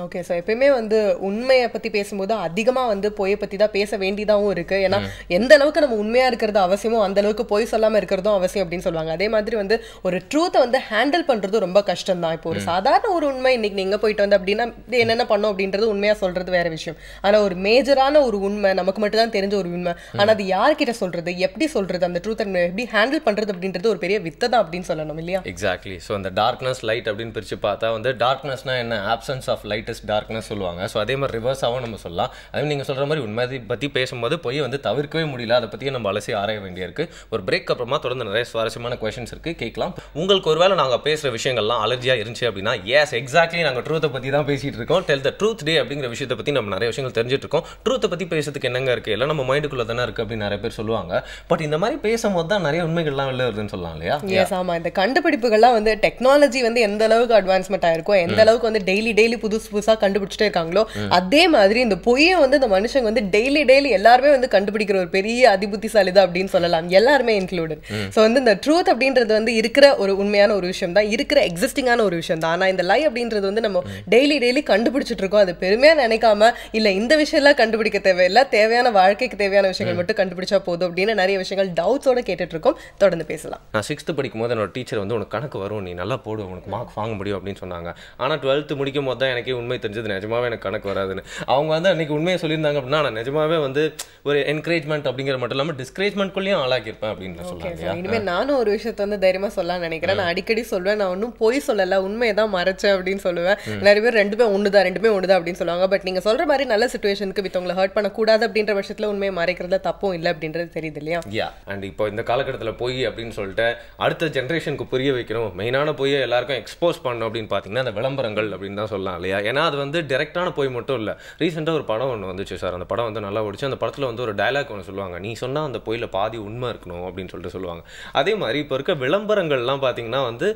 ஓகே சார், எப்பயுமே வந்து உண்மையை பற்றி பேசும்போது அதிகமாக வந்து பொய்யை பற்றி தான் பேச வேண்டியதாகவும் இருக்குது. ஏன்னா எந்த அளவுக்கு நம்ம உண்மையாக இருக்கிறது அவசியமோ அந்த அளவுக்கு பொய் சொல்லாமல் இருக்கிறதும் அவசியம் அப்படின்னு சொல்லுவாங்க. அதே மாதிரி வந்து ஒரு ட்ரூத்தை வந்து ஹேண்டில் பண்ணுறது ரொம்ப கஷ்டம் தான். இப்போ ஒரு சாதாரண ஒரு உண்மை இன்னைக்கு நீங்கள் போயிட்டு வந்து அப்படின்னா இது என்னென்ன பண்ணோம் அப்படின்றது உண்மையாக சொல்கிறது வேறு விஷயம். ஆனால் ஒரு மேஜரான ஒரு உண்மை, நமக்கு மட்டும் தான் தெரிஞ்ச ஒரு உண்மை, ஆனால் அது யார்கிட்ட சொல்கிறது, எப்படி சொல்கிறது, அந்த ட்ரூத்தை எப்படி ஹேண்டில் பண்ணுறது அப்படின்றது ஒரு பெரிய வித்தை தான் அப்படின்னு சொல்லணும் இல்லையா? எக்ஸாக்ட்லி. ஸோ அந்த டார்க்னஸ் லைட் அப்படின்னு பிரித்து பார்த்தா வந்து டார்க்னஸ்னா என்ன, absence of light is darkness சொல்லுவாங்க. ஸோ அதே மாதிரி ரிவர்ஸாகவும் நம்ம சொல்லலாம். அதே நீங்கள் சொல்கிற மாதிரி உண்மையை பற்றி பேசும்போது பொய் வந்து தவிர்க்கவே முடியல, அதை பற்றியே நம்ம அலசி ஆராய வேண்டியிருக்கு. ஒரு பிரேக் அப்புறமா தொடர்ந்து நிறைய சுவாரஸ்யமான கொஸ்டின்ஸ் இருக்குது, கேட்கலாம். உங்களுக்கு ஒருவேளை நாங்கள் பேசுகிற விஷயங்கள்லாம் அலர்ஜியாக இருந்துச்சு அப்படின்னா, எஸ் எக்ஸாக்ட்லி நாங்கள் ட்ரூத்தை பற்றி தான் பேசிகிட்டு இருக்கோம். டெல் த ட்ரூத் டே அப்படிங்கிற விஷயத்தை பற்றி நம்ம நிறைய விஷயங்கள் தெரிஞ்சுட்டு இருக்கோம். ட்ரூத்தை பற்றி பேசுறதுக்கு என்னங்க இருக்குது, எல்லாம் நம்ம மைண்டுக்குள்ளே தானே இருக்குது அப்படின்னு நிறைய பேர் சொல்லுவாங்க. பட் இந்த மாதிரி பேசும்போது தான் நிறைய உண்மைகள்லாம் வெளில வருதுன்னு சொல்லலாம் இல்லையா? எஸ், ஆமாம். இந்த கண்டுபிடிப்புகள்லாம் வந்து டெக்னாலஜி வந்து எந்த அளவுக்கு அட்வான்ஸ்மெண்ட் ஆயிருக்கோ, எந்த அளவுக்கு வந்து டெய்லி புதுசு புதுசா கண்டுபிடிச்சிட்டே இருக்காங்களோ அதே மாதிரி இந்த பொய்யை வந்து இந்த மனுஷங்க வந்து டெய்லி எல்லாருமே வந்து கண்டுபிடிக்கிற ஒரு பெரிய அதிபுத்திசாலி தான் அப்படின்னு சொல்லலாம், எல்லாருமே இன்க்ளூடட். ஸோ வந்து இந்த ட்ரூத் அப்படின்றது வந்து இருக்கிற ஒரு உண்மையான ஒரு விஷயம் தான், இருக்கிற எக்ஸிஸ்டிங்கான ஒரு விஷயம் தான். ஆனா இந்த லை அப்படின்றது வந்து நம்ம டெய்லி கண்டுபிடிச்சிட்டு இருக்கோம். அது பெருமையா நினைக்காம இல்ல இந்த விஷயம் எல்லாம் கண்டுபிடிக்க தேவையில்லை, தேவையான வாழ்க்கைக்கு தேவையான விஷயங்கள் மட்டும் கண்டுபிடிச்சா போதும் அப்படின்னு நிறைய விஷயங்கள் டவுட்ஸோட கேட்டுட்டு இருக்கோம். தொடர்ந்து பேசலாம். நான் 6th படிக்கும் போது என்னோட டீச்சர் வந்து உனக்கு கணக்கு வரும், நீ நல்லா போடு, உனக்கு மார்க் வாங்க முடியும் அப்படின்னு சொன்னாங்க. ஆனால் 12th முடிக்கும் போது தான் எனக்கே உண்மை தெரிஞ்சது நிஜமாவே எனக்கு கணக்கு வராதுன்னு. அவங்க வந்து அன்னைக்கு உண்மையை சொல்லியிருந்தாங்க அப்படின்னா நான் நிஜமாவே வந்து ஒரு என்கரேஜ்மெண்ட் அப்படிங்கிற மட்டும் இல்லாமல் டிஸ்கரேஜ்மெண்ட்குள்ளேயும் ஆளாக்கியிருப்பேன் அப்படின்னு சொல்லுவாங்க. இனிமேல் நானும் ஒரு விஷயத்த வந்து தைரியமா சொல்லலாம்னு நினைக்கிறேன். நான் அடிக்கடி சொல்வேன், நான் ஒன்றும் பொய் சொல்லல, உண்மையை தான் மறைச்சேன் அப்படின்னு சொல்லுவேன். நிறைய பேர் ரெண்டுமே ஒண்ணுதான் அப்படின்னு சொல்லுவாங்க. பட் நீங்க சொல்ற மாதிரி நல்ல சிச்சுவேஷனுக்கு வித்தவங்களை ஹர்ட் பண்ணக்கூடாது அப்படின்ற விஷயத்துல உண்மையை மறைக்கிறதுல தப்பும் இல்லை அப்படின்றது தெரியுது இல்லையா? அண்ட் இப்போ இந்த காலகட்டத்தில் பொய் அப்படின்னு சொல்லிட்டு அடுத்த ஜென்ரேஷனுக்கு புரிய வைக்கணும், மெயினான பொய்யை எல்லாருக்கும் எக்ஸ்போஸ் பண்ணணும் அப்படின்னு பார்த்தீங்கன்னா அந்த விளம்பரங்கள் அப்படின்னு தான் சொல்லலாம் இல்லையா? ஏன்னா அது வந்து டைரக்டான பொய் மட்டும் இல்லை. ரீசெண்டாக ஒரு படம் ஒன்று வந்துச்சு சார், அந்த படம் வந்து நல்லா ஓடிச்சு. அந்த படத்தில் வந்து ஒரு டயலாக் ஒன்று சொல்லுவாங்க, நீ சொன்னால் அந்த பொய்யில் பாதி உண்மை இருக்கணும் அப்படின்னு சொல்லிட்டு சொல்லுவாங்க. அதே மாதிரி இப்போ இருக்க விளம்பரங்கள்லாம் பார்த்தீங்கன்னா வந்து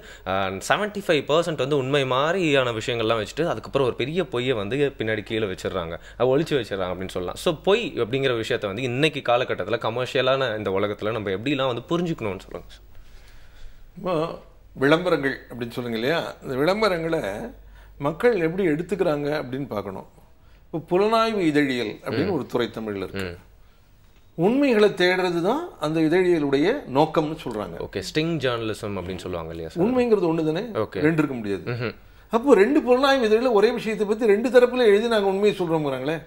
75% வந்து உண்மை மாதிரியான விஷயங்கள்லாம் வச்சுட்டு அதுக்கப்புறம் ஒரு பெரிய பொய்யை வந்து பின்னாடி கீழே வச்சிடறாங்க, ஒழிச்சு வச்சிடறாங்க அப்படின்னு சொல்லலாம். ஸோ பொய் அப்படிங்கிற விஷயத்தை வந்து இன்னைக்கு காலகட்டத்தில் கமர்ஷியலான இந்த உலகத்தில் நம்ம எப்படிலாம் வந்து புரிஞ்சுக்கணும்னு சொல்லுங்க. விளம்பரங்கள் அப்படின்னு சொல்லுங்க இல்லையா, இந்த விளம்பரங்களை மக்கள் எப்படி எடுத்துக்கிறாங்க அப்படின்னு பார்க்கணும். இப்போ புலனாய்வு இதழியல் அப்படின்னு ஒரு துறை தமிழில் இருக்கு. உண்மைகளை தேடுறது தான் அந்த இதழியலுடைய நோக்கம்னு சொல்றாங்க. ஓகே, ஸ்டிங் ஜேர்னலிசம் அப்படின்னு சொல்லுவாங்க இல்லையா? உண்மைங்கிறது ஒன்று தானே, ரெண்டு இருக்க முடியாது. அப்போ ரெண்டு புலனாய்வு இதழில் ஒரே விஷயத்தை பற்றி ரெண்டு தரப்புல எழுதி நாங்கள் உண்மையை சொல்றோங்கிறாங்களே,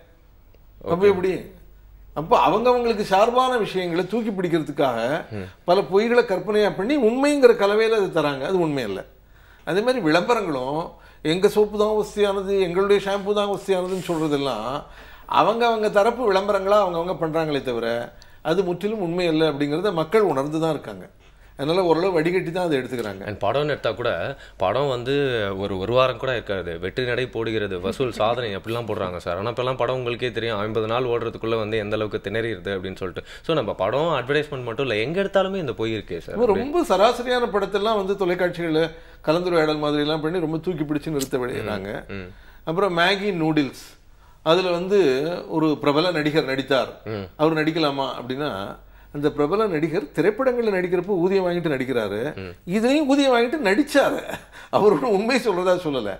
அப்போ எப்படி? அப்போ அவங்களுக்கு சார்பான விஷயங்களை தூக்கி பிடிக்கிறதுக்காக பல பொய்களை கற்பனையா பண்ணி உண்மைங்கிற கலவையில் அது தராங்க, அது உண்மை இல்லை. அதே மாதிரி விளம்பரங்களும் எங்கள் சோப்பு தான் வசதியானது, எங்களுடைய ஷாம்பு தான் வசதியானதுன்னு சொல்கிறதெல்லாம் அவங்க தரப்பு விளம்பரங்களாக அவங்கவுங்க பண்ணுறாங்களே தவிர அது முற்றிலும் உண்மை இல்லை அப்படிங்கிறத மக்கள் உணர்ந்து தான் இருக்காங்க. அதனால் ஓரளவு வடிகட்டி தான் அதை எடுத்துக்கிறாங்க. அண்ட் படம்னு எடுத்தால் கூட படம் வந்து ஒரு வாரம் கூட இருக்காது, வெற்றி நடை போடுகிறது, வசூல் சாதனை அப்படிலாம் போடுறாங்க சார். ஆனால் இப்போலாம் படம் உங்களுக்கே தெரியும் 50 நாள் ஓடுறதுக்குள்ளே வந்து எந்த அளவுக்கு திணறிடுது அப்படின்னு சொல்லிட்டு. ஸோ நம்ம படம் அட்வர்டைஸ்மெண்ட் மட்டும் இல்லை, எங்கே எடுத்தாலுமே இந்த பொய் இருக்கே சார். ரொம்ப சராசரியான படத்தெல்லாம் வந்து தொலைக்காட்சிகளில் கலந்துரையாடல் மாதிரிலாம் பண்ணி ரொம்ப தூக்கி பிடிச்சி நிறுத்த விளையாடுறாங்க. அப்புறம் மேகி நூடுல்ஸ், அதில் வந்து ஒரு பிரபல நடிகர் நடித்தார், அவர் நடிக்கலாமா அப்படின்னா அந்த பிரபல நடிகர் திரைப்படங்களில் நடிக்கிறப்போ ஊதியம் வாங்கிட்டு நடிக்கிறாரு, இதுலேயும் ஊதியம் வாங்கிட்டு நடிச்சாரு. அவர் உண்மை சொல்றதா சொல்லலை,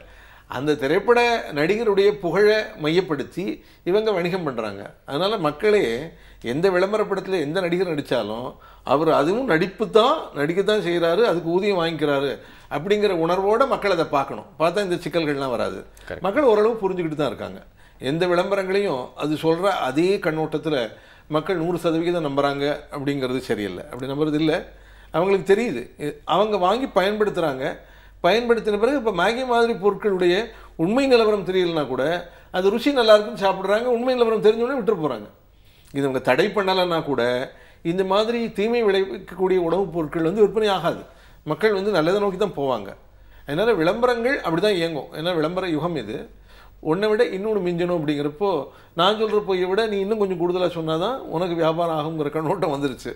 அந்த திரைப்பட நடிகருடைய புகழை மையப்படுத்தி இவங்க வணிகம் பண்ணுறாங்க. அதனால் மக்களே எந்த விளம்பரப்படத்தில் எந்த நடிகர் நடித்தாலும் அவர் அதுவும் நடிக்கத்தான் செய்கிறாரு, அதுக்கு ஊதியம் வாங்கிக்கிறாரு அப்படிங்கிற உணர்வோடு மக்கள் அதை பார்க்கணும். பார்த்தா இந்த சிக்கல்கள்லாம் வராது. மக்கள் ஓரளவு புரிஞ்சுக்கிட்டு தான் இருக்காங்க. எந்த விளம்பரங்களையும் அது சொல்கிற அதே கண்ணோட்டத்தில் மக்கள் 100% நம்புகிறாங்க அப்படிங்கிறது சரியில்லை. அப்படி நம்புறது இல்லை, அவங்களுக்கு தெரியுது, அவங்க வாங்கி பயன்படுத்துகிறாங்க. பயன்படுத்தின பிறகு இப்போ மேகி மாதிரி பொருட்களுடைய உண்மை நிலவரம் தெரியலனா கூட அது ருசி நல்லா இருக்குன்னு சாப்பிட்றாங்க, உண்மை நிலவரம் தெரிஞ்சோடனே விட்டு போகிறாங்க. இது அவங்க தடை பண்ணலைன்னா கூட இந்த மாதிரி தீமை விளைவிக்கக்கூடிய உணவுப் பொருட்கள் வந்து விற்பனை ஆகாது, மக்கள் வந்து நல்லதை நோக்கி தான் போவாங்க. அதனால் விளம்பரங்கள் அப்படி தான் இயங்கும். ஏன்னா விளம்பர யுகம் இது, ஒன்றை விட இன்னொன்று மிஞ்சணும் அப்படிங்கிறப்போ நான் சொல்கிற பொய்யை விட நீ இன்னும் கொஞ்சம் கூடுதலாக சொன்னால் தான் உனக்கு வியாபாரம் ஆகுங்கிற கண்ணோட்டம் வந்துருச்சு.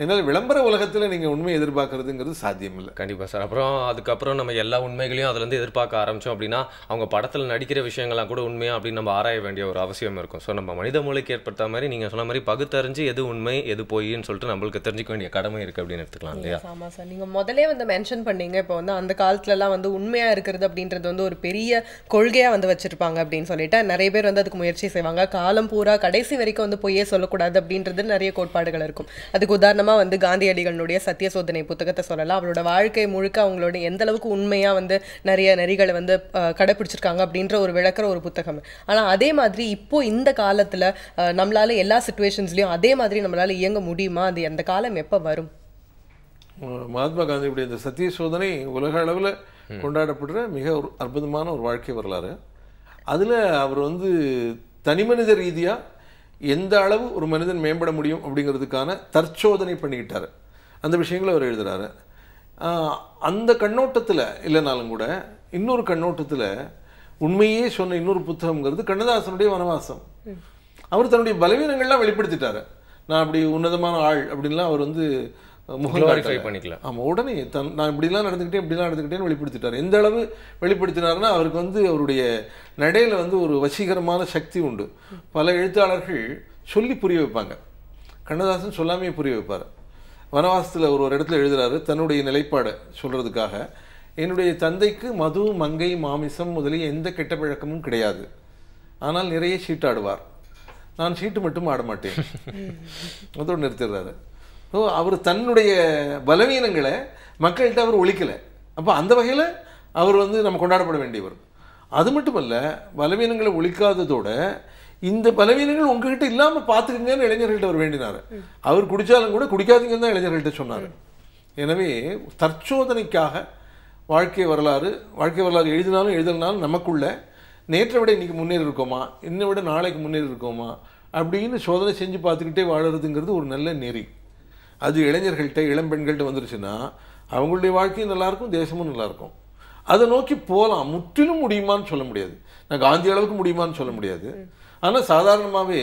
என்னால் விளம்பர உலகத்தில் நீங்கள் உண்மையை எதிர்பார்க்கறதுங்கிறது சாத்தியம் இல்லை. கண்டிப்பாக சார். அதுக்கப்புறம் நம்ம எல்லா உண்மைகளையும் அதுலேருந்து எதிர்பார்க்க ஆரம்பித்தோம் அப்படின்னா அவங்க படத்தில் நடிக்கிற விஷயங்கள்லாம் கூட உண்மையாக அப்படின்னு நம்ம ஆராய வேண்டிய ஒரு அவசியம் இருக்கும். ஸோ நம்ம மனித மூளைக்கு ஏற்படுத்த மாதிரி நீங்கள் சொன்ன மாதிரி பகுத்தறிஞ்சு எது உண்மை எது பொய்ன்னு சொல்லிட்டு நம்மளுக்கு தெரிஞ்சிக்க வேண்டிய கடமை இருக்குது அப்படின்னு எடுத்துக்கலாம் இல்லையா? ஆமாம் சார், நீங்கள் முதலே வந்து மென்ஷன் பண்ணீங்க, இப்போ வந்து அந்த காலத்துலலாம் வந்து உண்மையாக இருக்கிறது அப்படின்றது வந்து ஒரு பெரிய கொள்கையாக வந்து வச்சுருப்பாங்க அப்படின்னு சொல்லிட்டு நிறைய பேர் வந்து அதுக்கு முயற்சி செய்வாங்க. காலம் பூரா கடைசி வரைக்கும் வந்து பொய்யே சொல்லக்கூடாது அப்படின்றது நிறைய கோட்பாடுகள் இருக்கும். அதுக்கு உதாரணமாக வந்து காந்தியடிகளுடைய சத்திய சோதனை புத்தகத்தை சொல்லலாம். அவரோட வாழ்க்கை முழுக்க அவங்களோட எந்த அளவுக்கு உண்மையா வந்து நிறைய நெறிகளை வந்து கடைபிடிச்சிருக்காங்க அப்படின்ற ஒரு விளக்குற ஒரு புத்தகம். ஆனா அதே மாதிரி இப்போ இந்த காலத்துல நம்மளால எல்லா சிச்சுவேஷன்ஸ்லயும் அதே மாதிரி நம்மளால இயங்க முடியுமா? அது அந்த காலம் எப்ப வரும்? மகாத்மா காந்தியுடைய இந்த சத்திய சோதனை உலக அளவில் கொண்டாடப்படுற மிக ஒரு அற்புதமான ஒரு வாழ்க்கை வரலாறு. அதில் அவர் வந்து தனிமனித ரீதியாக எந்த அளவு ஒரு மனிதன் மேம்பட முடியும் அப்படிங்கிறதுக்கான தற்சோதனை பண்ணிக்கிட்டார். அந்த விஷயங்களை அவர் எழுதுகிறாரு. அந்த கண்ணோட்டத்தில் இல்லைனாலும் கூட இன்னொரு கண்ணோட்டத்தில் உண்மையே சொன்ன இன்னொரு புத்தகங்கிறது கண்ணதாசனுடைய வனவாசம். அவர் தன்னுடைய பலவீனங்கள்லாம் வெளிப்படுத்திட்டார். நான் அப்படி உன்னதமான ஆள் அப்படின்லாம் அவர் வந்து Glorify பண்ணிக்கல. ஆமாம், உடனே நான் இப்படிலாம் நடந்துக்கிட்டேன்னு வெளிப்படுத்திட்டார். எந்த அளவு வெளிப்படுத்தினார்னா அவருக்கு வந்து அவருடைய நடையில் வந்து ஒரு வசீகரமான சக்தி உண்டு. பல எழுத்தாளர்கள் சொல்லி புரிய வைப்பாங்க. கண்ணதாசன் சொல்லாமே புரிய வைப்பார். வனவாசத்தில் ஒரு இடத்துல எழுதுறாரு தன்னுடைய நிலைப்பாடை சொல்கிறதுக்காக, என்னுடைய தந்தைக்கு மது, மங்கை, மாமிசம் முதலிய எந்த கெட்ட பழக்கமும் கிடையாது. ஆனால் நிறைய சீட்டாடுவார். நான் சீட்டு மட்டும் ஆட மாட்டேன். அதோடு நிறுத்திடுறாரு. ஸோ அவர் தன்னுடைய பலவீனங்களை மக்கள்கிட்ட அவர் ஒழிக்கலை. அப்போ அந்த வகையில் அவர் வந்து நம்ம கொண்டாடப்பட வேண்டியவர். அது மட்டுமல்ல, பலவீனங்களை ஒழிக்காததோட இந்த பலவீனங்கள் உங்ககிட்ட இல்லாமல் பார்த்துக்குங்கன்னு இளைஞர்கள்ட்ட அவர் வேண்டினார். அவர் குடித்தாலும் கூட குடிக்காதீங்கன்னு தான் இளைஞர்கள்ட்ட சொன்னார். எனவே தற்சோதனைக்காக வாழ்க்கை வரலாறு எழுதினாலும் எழுதலனாலும் நமக்குள்ள நேற்றை விட இன்றைக்கி முன்னேறி இருக்கோமா, இன்னை விட நாளைக்கு முன்னேறி இருக்கோமா அப்படின்னு சோதனை செஞ்சு பார்த்துக்கிட்டே வாழறதுங்கிறது ஒரு நல்ல நெறி. அது இளைஞர்கள்ட்ட இளம்பெண்கள்கிட்ட வந்துருச்சுன்னா அவங்களுடைய வாழ்க்கையும் நல்லாயிருக்கும், தேசமும் நல்லாயிருக்கும். அதை நோக்கி போகலாம். முற்றிலும் முடியுமான்னு சொல்ல முடியாது, நான் காந்தி அளவுக்கு முடியுமான்னு சொல்ல முடியாது. ஆனால் சாதாரணமாகவே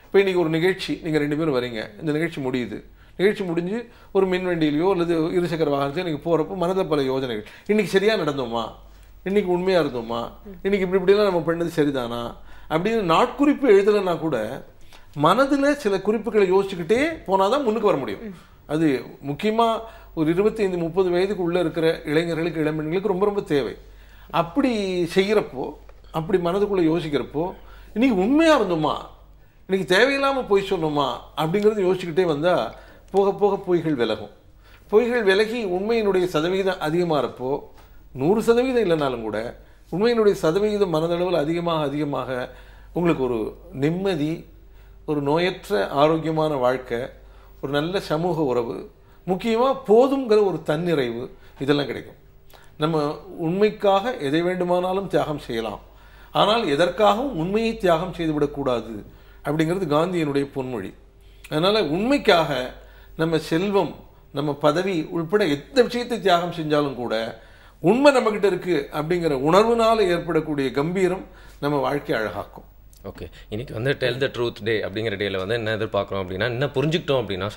இப்போ இன்றைக்கி ஒரு நிகழ்ச்சி, நீங்கள் 2 பேரும் வரீங்க, இந்த நிகழ்ச்சி முடியுது. நிகழ்ச்சி முடிஞ்சு ஒரு மின்வண்டியிலையோ அல்லது இருசக்கர வாகனத்தையோ நீங்கள் போகிறப்போ மனதில் பல யோஜனைகள். இன்றைக்கி சரியாக நடந்தோமா, இன்றைக்கி உண்மையாக இருந்தோமா, இன்றைக்கி இப்படிலாம் நம்ம பண்ணது சரிதானா அப்படின்னு நாட்குறிப்பு எழுதலைன்னா கூட மனதில் சில குறிப்புகளை யோசிச்சுக்கிட்டே போனால் தான் முன்னுக்கு வர முடியும். அது முக்கியமாக ஒரு 25-30 வயதுக்கு உள்ளே இருக்கிற இளைஞர்களுக்கு இளம்பெண்களுக்கு ரொம்ப ரொம்ப தேவை. அப்படி செய்கிறப்போ, அப்படி மனதுக்குள்ளே யோசிக்கிறப்போ இன்றைக்கி உண்மையாக இருந்தோமா, இன்றைக்கி தேவையில்லாமல் பொய் சொன்னோமா அப்படிங்கிறது யோசிச்சுக்கிட்டே வந்தால் போக போக பொய்கள் விலகும். பொய்கள் விலகி உண்மையினுடைய சதவீதம் அதிகமாகிறப்போ 100% இல்லைனாலும் கூட உண்மையினுடைய சதவிகிதம் மனதளவில் அதிகமாக உங்களுக்கு ஒரு நிம்மதி, ஒரு நோயற்ற ஆரோக்கியமான வாழ்க்கை, ஒரு நல்ல சமூக உறவு, முக்கியமாக போதுங்கிற ஒரு தன்னிறைவு, இதெல்லாம் கிடைக்கும். நம்ம உண்மைக்காக எதை வேண்டுமானாலும் தியாகம் செய்யலாம், ஆனால் எதற்காகவும் உண்மையை தியாகம் செய்துவிடக்கூடாது அப்படிங்கிறது காந்தியினுடைய பொன்மொழி. அதனால் உண்மைக்காக நம்ம செல்வம், நம்ம பதவி உள்பட எந்த விஷயத்தை தியாகம் செஞ்சாலும் கூட உண்மை நம்மக்கிட்ட இருக்குது அப்படிங்கிற உணர்வுனால் ஏற்படக்கூடிய கம்பீரம் நம்ம வாழ்க்கையை அழகாக்கும். ஓகே, இன்னைக்கு வந்து டெல் த ட்ரூத் டே அப்படிங்கிற டேல வந்து என்ன எதிர்பார்க்குறோம் அப்படின்னா, என்ன புரிஞ்சுக்கிட்டோம் அப்படின்னா,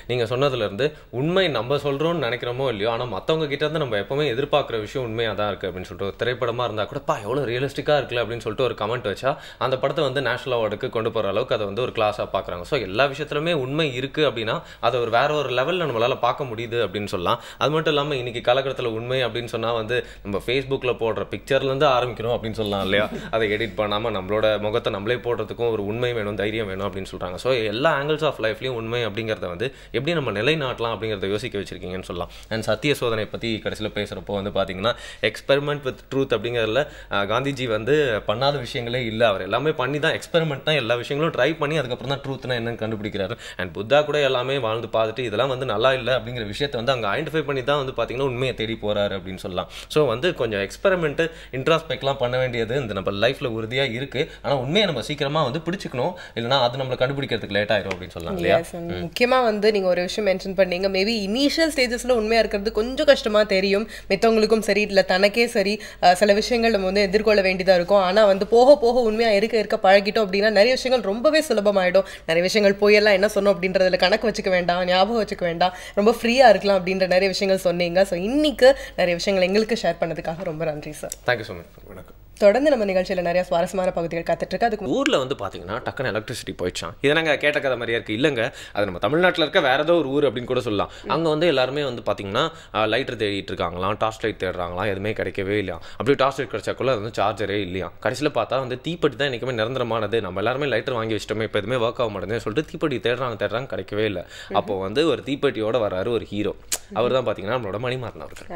நீங்கள் சொன்னதுலேருந்து உண்மை நம்ம சொல்கிறோன்னு நினைக்கிறோமோ இல்லையோ, ஆனால் மற்றவங்க கிட்ட இருந்து நம்ம எப்போவுமே எதிர்பார்க்குற விஷயம் உண்மையாக தான் இருக்குது அப்படின்னு சொல்லிட்டு, ஒரு திரைப்படமாக இருந்தால் கூட எவ்வளோ ரியலிஸ்டிக்காக இருக்குல்ல அப்படின்னு சொல்லிட்டு ஒரு கமெண்ட் வச்சா அந்த படத்தை வந்து நேஷனல் அவார்டுக்கு கொண்டு போகிற அளவுக்கு அதை வந்து ஒரு கிளாஸாக பார்க்குறாங்க. ஸோ எல்லா விஷயத்துலையுமே உண்மை இருக்குது அப்படின்னா அதை ஒரு வேற ஒரு லெவலில் நம்மளால் பார்க்க முடியுது அப்படின்னு சொல்லலாம். அது மட்டும் இல்லாமல் இன்றைக்கி காலகட்டத்தில் உண்மை அப்படின்னு சொன்னால் வந்து நம்ம ஃபேஸ்புக்கில் போடுற பிக்சர்லேருந்து ஆரம்பிக்கணும் அப்படின்னு சொல்லலாம் இல்லையா. அதை எடிட் பண்ணாமல் நம்மளோட முகத்தை நம்மளே போடுறதுக்கும் ஒரு உண்மை வேணும், தைரியம் வேணும் அப்படின்னு சொல்கிறாங்க. ஸோ எல்லா ஆங்கிள்ஸ் ஆஃப் லைஃப்லையும் உண்மை அப்படிங்கிறத வந்து எப்படி நம்ம நிலைநாட்டலாம் அப்படிங்கிறத யோசிக்க வச்சிருக்கீங்கன்னு சொல்லலாம். அண்ட் சத்திய சோதனை பற்றி கடைசியில் பேசுகிறப்போ வந்து பார்த்தீங்கன்னா, எக்ஸ்பெரிமெண்ட் வித் ட்ரூத் அப்படிங்கிறதுல காந்திஜி வந்து பண்ணாத விஷயங்களே இல்லை. அவர் எல்லாமே பண்ணி தான், எக்ஸ்பெரிமெண்ட் தான், எல்லா விஷயங்களும் ட்ரை பண்ணி அதுக்கப்புறம் தான் ட்ரூத்னா என்னன்னு கண்டுபிடிக்கிறாரு. அண்ட் புத்தா கூட எல்லாமே வாழ்ந்து பார்த்துட்டு இதெல்லாம் வந்து நல்லா இல்லை அப்படிங்கிற விஷயத்தை வந்து அங்கே ஐடென்டிஃபை பண்ணி தான் வந்து பார்த்தீங்கன்னா உண்மையை தேடி போகிறாரு அப்படின்னு சொல்லலாம். ஸோ வந்து கொஞ்சம் எக்ஸ்பெரிமெண்ட்டு, இன்ட்ராஸ்பெக்ட்லாம் பண்ண வேண்டியது இந்த நம்ம லைஃப்பில் உறுதியாக இருக்குது. ஆனால் உண்மையை நம்ம சீக்கிரமாக வந்து பிடிச்சிக்கணும், இல்லைனா அது நம்மளை கண்டுபிடிக்கிறதுக்கு லேட் ஆயிரும் அப்படின்னு சொல்லலாம் இல்லையா. முக்கியமாக வந்து நீங்கள் ஒரு விஷயம் மென்ஷன் பண்ணீங்க, மேபி இனிஷியல் ஸ்டேஜஸில் உண்மையாக இருக்கிறது கொஞ்சம் கஷ்டமாக தெரியும், மித்தவங்களுக்கும் சரி இல்லை தனக்கே சரி. சில விஷயங்கள் நம்ம வந்து எதிர்கொள்ள வேண்டியதாக இருக்கும். ஆனால் வந்து போக போக உண்மையாக இருக்க பழகிட்டோம் அப்படின்னா நிறைய விஷயங்கள் ரொம்பவே சுலபமாயிடும். நிறைய விஷயங்கள் போயெல்லாம் என்ன சொன்னோம் அப்படின்றதுல கணக்கு வச்சுக்க வேண்டாம், ஞாபகம் வச்சுக்க வேண்டாம், ரொம்ப ஃப்ரீயாக இருக்கலாம் அப்படின்ற நிறைய விஷயங்கள் சொன்னீங்க. ஸோ இன்னைக்கு நிறைய விஷயங்கள் எங்களுக்கு ஷேர் பண்ணதுக்காக ரொம்ப நன்றி சார். Thank you so much. வணக்கம். தொடர்ந்து நம்ம நிகழ்ச்சியில் நிறைய சுவாரஸ்யமான பகுதிகள் காத்துட்ருக்கு. அதுக்கு ஊரில் வந்து பார்த்தீங்கன்னா டக்குன்னு எலக்ட்ரிசிட்டி போயிடுச்சான். இதை நாங்கள் கேட்ட கதை மாதிரியா இருக்குது. இல்லைங்க, அது நம்ம தமிழ்நாட்டில் இருக்க வேறு ஏதோ ஒரு ஊர் அப்படின்னு கூட சொல்லலாம். அங்கே வந்து எல்லாருமே வந்து பார்த்தீங்கன்னா லைட்டர் தேடிட்டு இருக்காங்களாம், டார்ச் லைட் தேடுறாங்களாம், எதுவுமே கிடைக்கவே இல்லையா. அப்படி டார்ச் லைட் கிடைச்சாக்குள்ள அது வந்து சார்ஜரே இல்லையா. கடைசியில் பார்த்தா வந்து தீப்பெட்டி தான் என்றைக்குமே நிரந்தரமானது, நம்ம எல்லாருமே லைட்டர் வாங்கி வச்சிட்டோமே, இப்போ எதுவுமே ஒர்க் ஆக மாட்டேங்குதுன்னு சொல்லிட்டு தீப்பெட்டி தேடுறாங்க, கிடைக்கவே இல்லை. அப்போ வந்து ஒரு தீப்பெட்டியோட வராரு ஒரு ஹீரோ. அவர் தான் பார்த்தீங்கன்னா நம்மளோட மணிமாறன் அவர்கள்.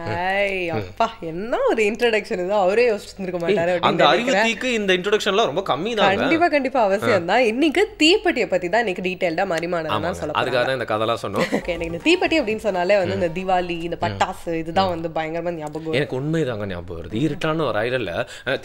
அப்பா, என்ன ஒரு இன்ட்ரோடக்ஷன் இது, அவரே யோசிச்சிருக்க மாட்டாரு. அந்த அறிவு இந்த இன்ட்ரோடக்ஷன்ல ரொம்ப கம்மி தான். கண்டிப்பா அவசியம் தான். இன்னைக்கு தீப்பெட்டியை பத்தி தான் இன்னைக்கு டீடைல்டா மரிமானனா சொல்ல. அதுக்காக தான் இந்த கதைலாம் சொன்னோம். ஓகே, எனக்கு இந்த தீப்பெட்டி அப்படின்னு சொன்னாலே வந்து இந்த தீபாவளி, இந்த பட்டாசு, இதுதான் வந்து பயங்கரமா ஞாபகம். எனக்கு உண்மைதாங்க ஞாபகம் வருது. இருட்டான ஒரு ஐடல்ல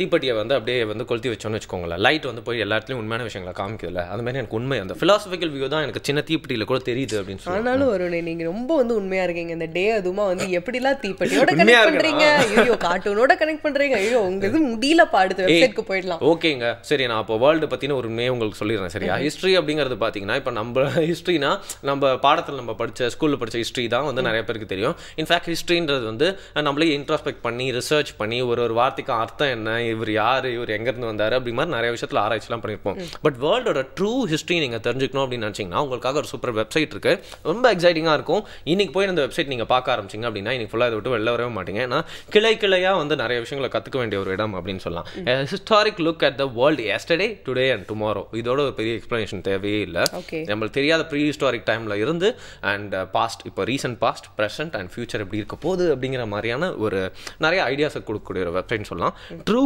தீப்பெட்டியை வந்து அப்படியே வந்து கொளுத்தி வச்சோன்னு வச்சுக்கோங்களேன், லைட் வந்து போய் எல்லா இடத்துலயும் உண்மையான விஷயங்களை காமிக்குதுல, அந்த மாதிரி எனக்கு உண்மை அந்த பிலாசபிக்கல் வியூ தான் எனக்கு சின்ன தீப்பெட்டியில கூட தெரியுது அப்படின்னு சொல்லி. ஆனாலும் ஒரு நீங்க ரொம்ப வந்து உண்மையா இருக்கீங்க. இந்த டே அதுமா வந்து எப்படிலாம் தீப்பெட்டியோட கனெக்ட் பண்றீங்க, ஐயோ கார்ட்டூனோட கனெக்ட் பண்றீங்க, ஐயோ உங்க இது முடிய முடியலப்பா அடுத்த வெப்சைட்க்கு போயிடலாம். ஓகேங்க, சரி நான் அப்போ வேர்ல்டு பற்றின ஒரு உண்மையை உங்களுக்கு சொல்லிடுறேன். சரியா? ஹிஸ்ட்ரி அப்படிங்கிறது பார்த்தீங்கன்னா இப்போ நம்ம ஹிஸ்ட்ரினா நம்ம பாடத்தில் நம்ம படித்த ஸ்கூலில் படித்த ஹிஸ்ட்ரி தான் வந்து நிறைய பேருக்கு தெரியும். இன்ஃபேக்ட் ஹிஸ்ட்ரின்றது வந்து நம்மளே இன்ட்ராஸ்பெக்ட் பண்ணி ரிசர்ச் பண்ணி ஒரு வார்த்தைக்கு அர்த்தம் என்ன, இவர் யார், இவர் எங்கேருந்து வந்தார் அப்படி மாதிரி நிறைய விஷயத்தில் ஆராய்ச்சிலாம் பண்ணியிருப்போம். பட் வேர்ல்டோட ட்ரூ ஹிஸ்ட்ரி நீங்கள் தெரிஞ்சுக்கணும் அப்படின்னு நினச்சிங்கன்னா உங்களுக்காக ஒரு சூப்பர் வெப்சைட் இருக்குது. ரொம்ப எக்ஸைட்டிங்காக இருக்கும். இன்னைக்கு போய் அந்த வெப்சைட் நீங்கள் பார்க்க ஆரம்பிச்சிங்க அப்படின்னா இன்னைக்கு ஃபுல்லாக இதை விட்டு வெளில வரவே மாட்டீங்க. ஏன்னா கிளையாக வந்து நிறைய விஷயங்களை கற்றுக்க வேண்டிய ஒரு இடம் அப்படின்னு சொல்லலாம். Historic look at the world yesterday, today and tomorrow. இதோட ஒரு பெரிய எக்ஸ்பிளனேஷன் தேவையே இல்லை. நம்மளுக்கு தெரியாத ப்ரீ ஹிஸ்டாரிக் டைமில் இருந்து அண்ட் பாஸ்ட், இப்போ recent past, present and future எப்படி இருக்க போகுது அப்படிங்கிற மாதிரியான ஒரு நிறைய ஐடியாஸை கொடுக்கக்கூடிய ஒரு வெப்சைட்னு சொல்லலாம். True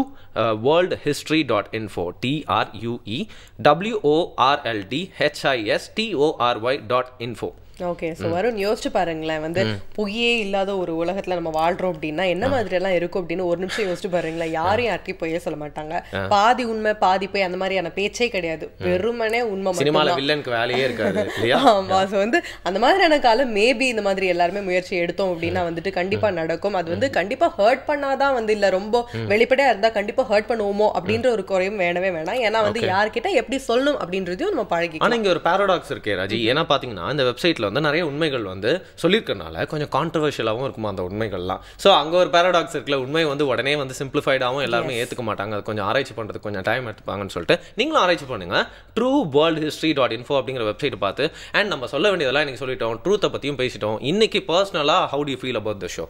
world history .info TRUEWORLDHISTORY.info. Okay, so Varun யோசிச்சு பாருங்களேன், வந்து பொய்யே இல்லாத ஒரு உலகத்துல நம்ம வாழ்றோம் அப்படின்னா என்ன மாதிரி எல்லாம் இருக்கும் அப்படின்னு ஒரு நிமிஷம் யோசிச்சு பாருங்களேன். யாரும் யார்ட்டையும் பொய்யே சொல்ல மாட்டாங்க. பாதி உண்மை பாதி பொய் அந்த மாதிரியான பேச்சே கிடையாது. வெறுமனே உண்மை. சினிமால வில்லனுக்கு வேலையே இருக்காது. ஆமா, ஸோ வந்து அந்த மாதிரியான காலம் மேபி இந்த மாதிரி எல்லாருமே முயற்சி எடுத்தோம் அப்படின்னா வந்துட்டு கண்டிப்பா நடக்கும். அது வந்து கண்டிப்பா ஹர்ட் பண்ணாதான் வந்து இல்ல ரொம்ப வெளிப்படையா இருந்தா கண்டிப்பா ஹர்ட் பண்ணுவோமோ அப்படின்ற ஒரு குறையும் வேணவே வேணாம். ஏன்னா வந்து யார்கிட்ட எப்படி சொல்லணும் அப்படின்றதையும் நம்ம பழகி. ஆனா இங்க ஒரு பாராடாக்ஸ் இருக்கே ராஜி. ஏன்னா பாத்தீங்கன்னா இந்த வெப்சைட்ல வந்து நிறைய உண்மைகள் வந்து சொல்லியிருக்கனால கொஞ்சம் கான்ட்ரவர்ஷியலாகவும் இருக்குமா அந்த உண்மைகள்லாம். ஸோ அங்கே ஒரு பேரடாக்ஸ் இருக்குல்ல, உண்மை வந்து உடனே வந்து சிம்பிளிஃபைடாகவும் எல்லாருமே ஏற்றுக்க மாட்டாங்க. அது கொஞ்சம் ஆராய்ச்சி பண்ணுறதுக்கு கொஞ்சம் டைம் எடுத்துப்பாங்கன்னு சொல்லிட்டு நீங்களும் ஆராய்ச்சி பண்ணுங்க. TrueWorldHistory.info அப்படிங்கிற வெப்சைட் பார்த்து. அண்ட் நம்ம சொல்ல வேண்டியதெல்லாம் இன்னைக்கு சொல்லிட்டோம், ட்ரூத்தை பற்றியும் பேசிட்டோம். இன்னைக்கு பர்சனலாக how do you feel about the show?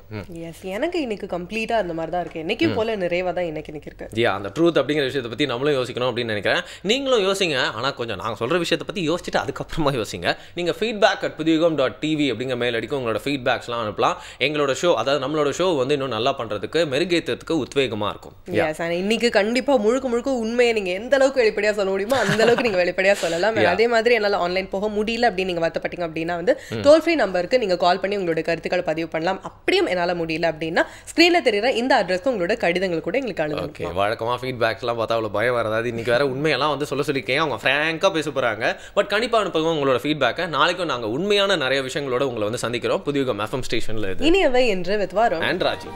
Yes, எனக்கு இன்னைக்கு கம்ப்ளீட்டாக அந்த மாதிரி தான் இருக்கு. இன்னைக்கு போல நிறைவாக தான் இன்னைக்கு இருக்கு. அந்த ட்ரூத் அப்படிங்கிற விஷயத்தை பற்றி நம்மளும் யோசிக்கணும் அப்படின்னு நினைக்கிறேன். நீங்களும் யோசிங்க. ஆனால் கொஞ்சம் நாங்கள் சொல்கிற விஷயத்தை பற்றி யோசிச்சுட்டு அதுக்கப்புறமா யோசிங்க. நீங்கள் feedback@puthiyugam.tv அப்படிங்கிற மெயில் அடிக்கும் உங்களோட ஃபீட்பேக்ஸ்லாம் அனுப்பலாம். எங்களோட ஷோ, அதாவது நம்மளோட ஷோ வந்து இன்னும் நல்லா பண்ணுறதுக்கு மெருகேற்றதுக்கு உத்வேகமாக இருக்கும். இன்னைக்கு கண்டிப்பாக முழுக்க உண்மையை நீங்கள் எந்த அளவுக்கு வெளிப்படையாக சொல்ல முடியுமோ அந்த அளவுக்கு நீங்கள் வெளிப்படையாக சொல்லலாம். அதே மாதிரி என்னால் ஆன்லைன் போக முடியல அப்படின்னு நீங்கள் வருத்தப்பட்டீங்க அப்படின்னா வந்து டோல் ஃப்ரீ நம்பருக்கு நீங்கள் கால் பண்ணி உங்களோட கருத்துக்களை பதிவு பண்ணலாம். அப்படியும் என்னால் முடியல அப்படின்னா ஸ்க்ரீனில் தெரியுற இந்த அட்ரஸ்க்கு உங்களோட கடிதங்கள் கூட எங்களுக்கு அனுப்பலாம். ஓகே, வழக்கமாக ஃபீட்பேக்ஸ்லாம் பார்த்தா அவ்வளோ பயம் வராது. இன்னைக்கு வேற உண்மையெல்லாம் வந்து சொல்லியிருக்கேன். அவங்க ஃப்ராங்காக பேச போகிறாங்க. பட் கண்டிப்பாக அனுப்புங்க உங்களோட ஃபீட்பேக்கை. நாளைக்கும் நாங்கள் உண்மையான நிறைய விஷயங்களோட உங்களை வந்து சந்திக்கிறோம். புதிய FM ஸ்டேஷன்ல. இனியவை என்று வித் வாரம் அண்ட் ராஜி.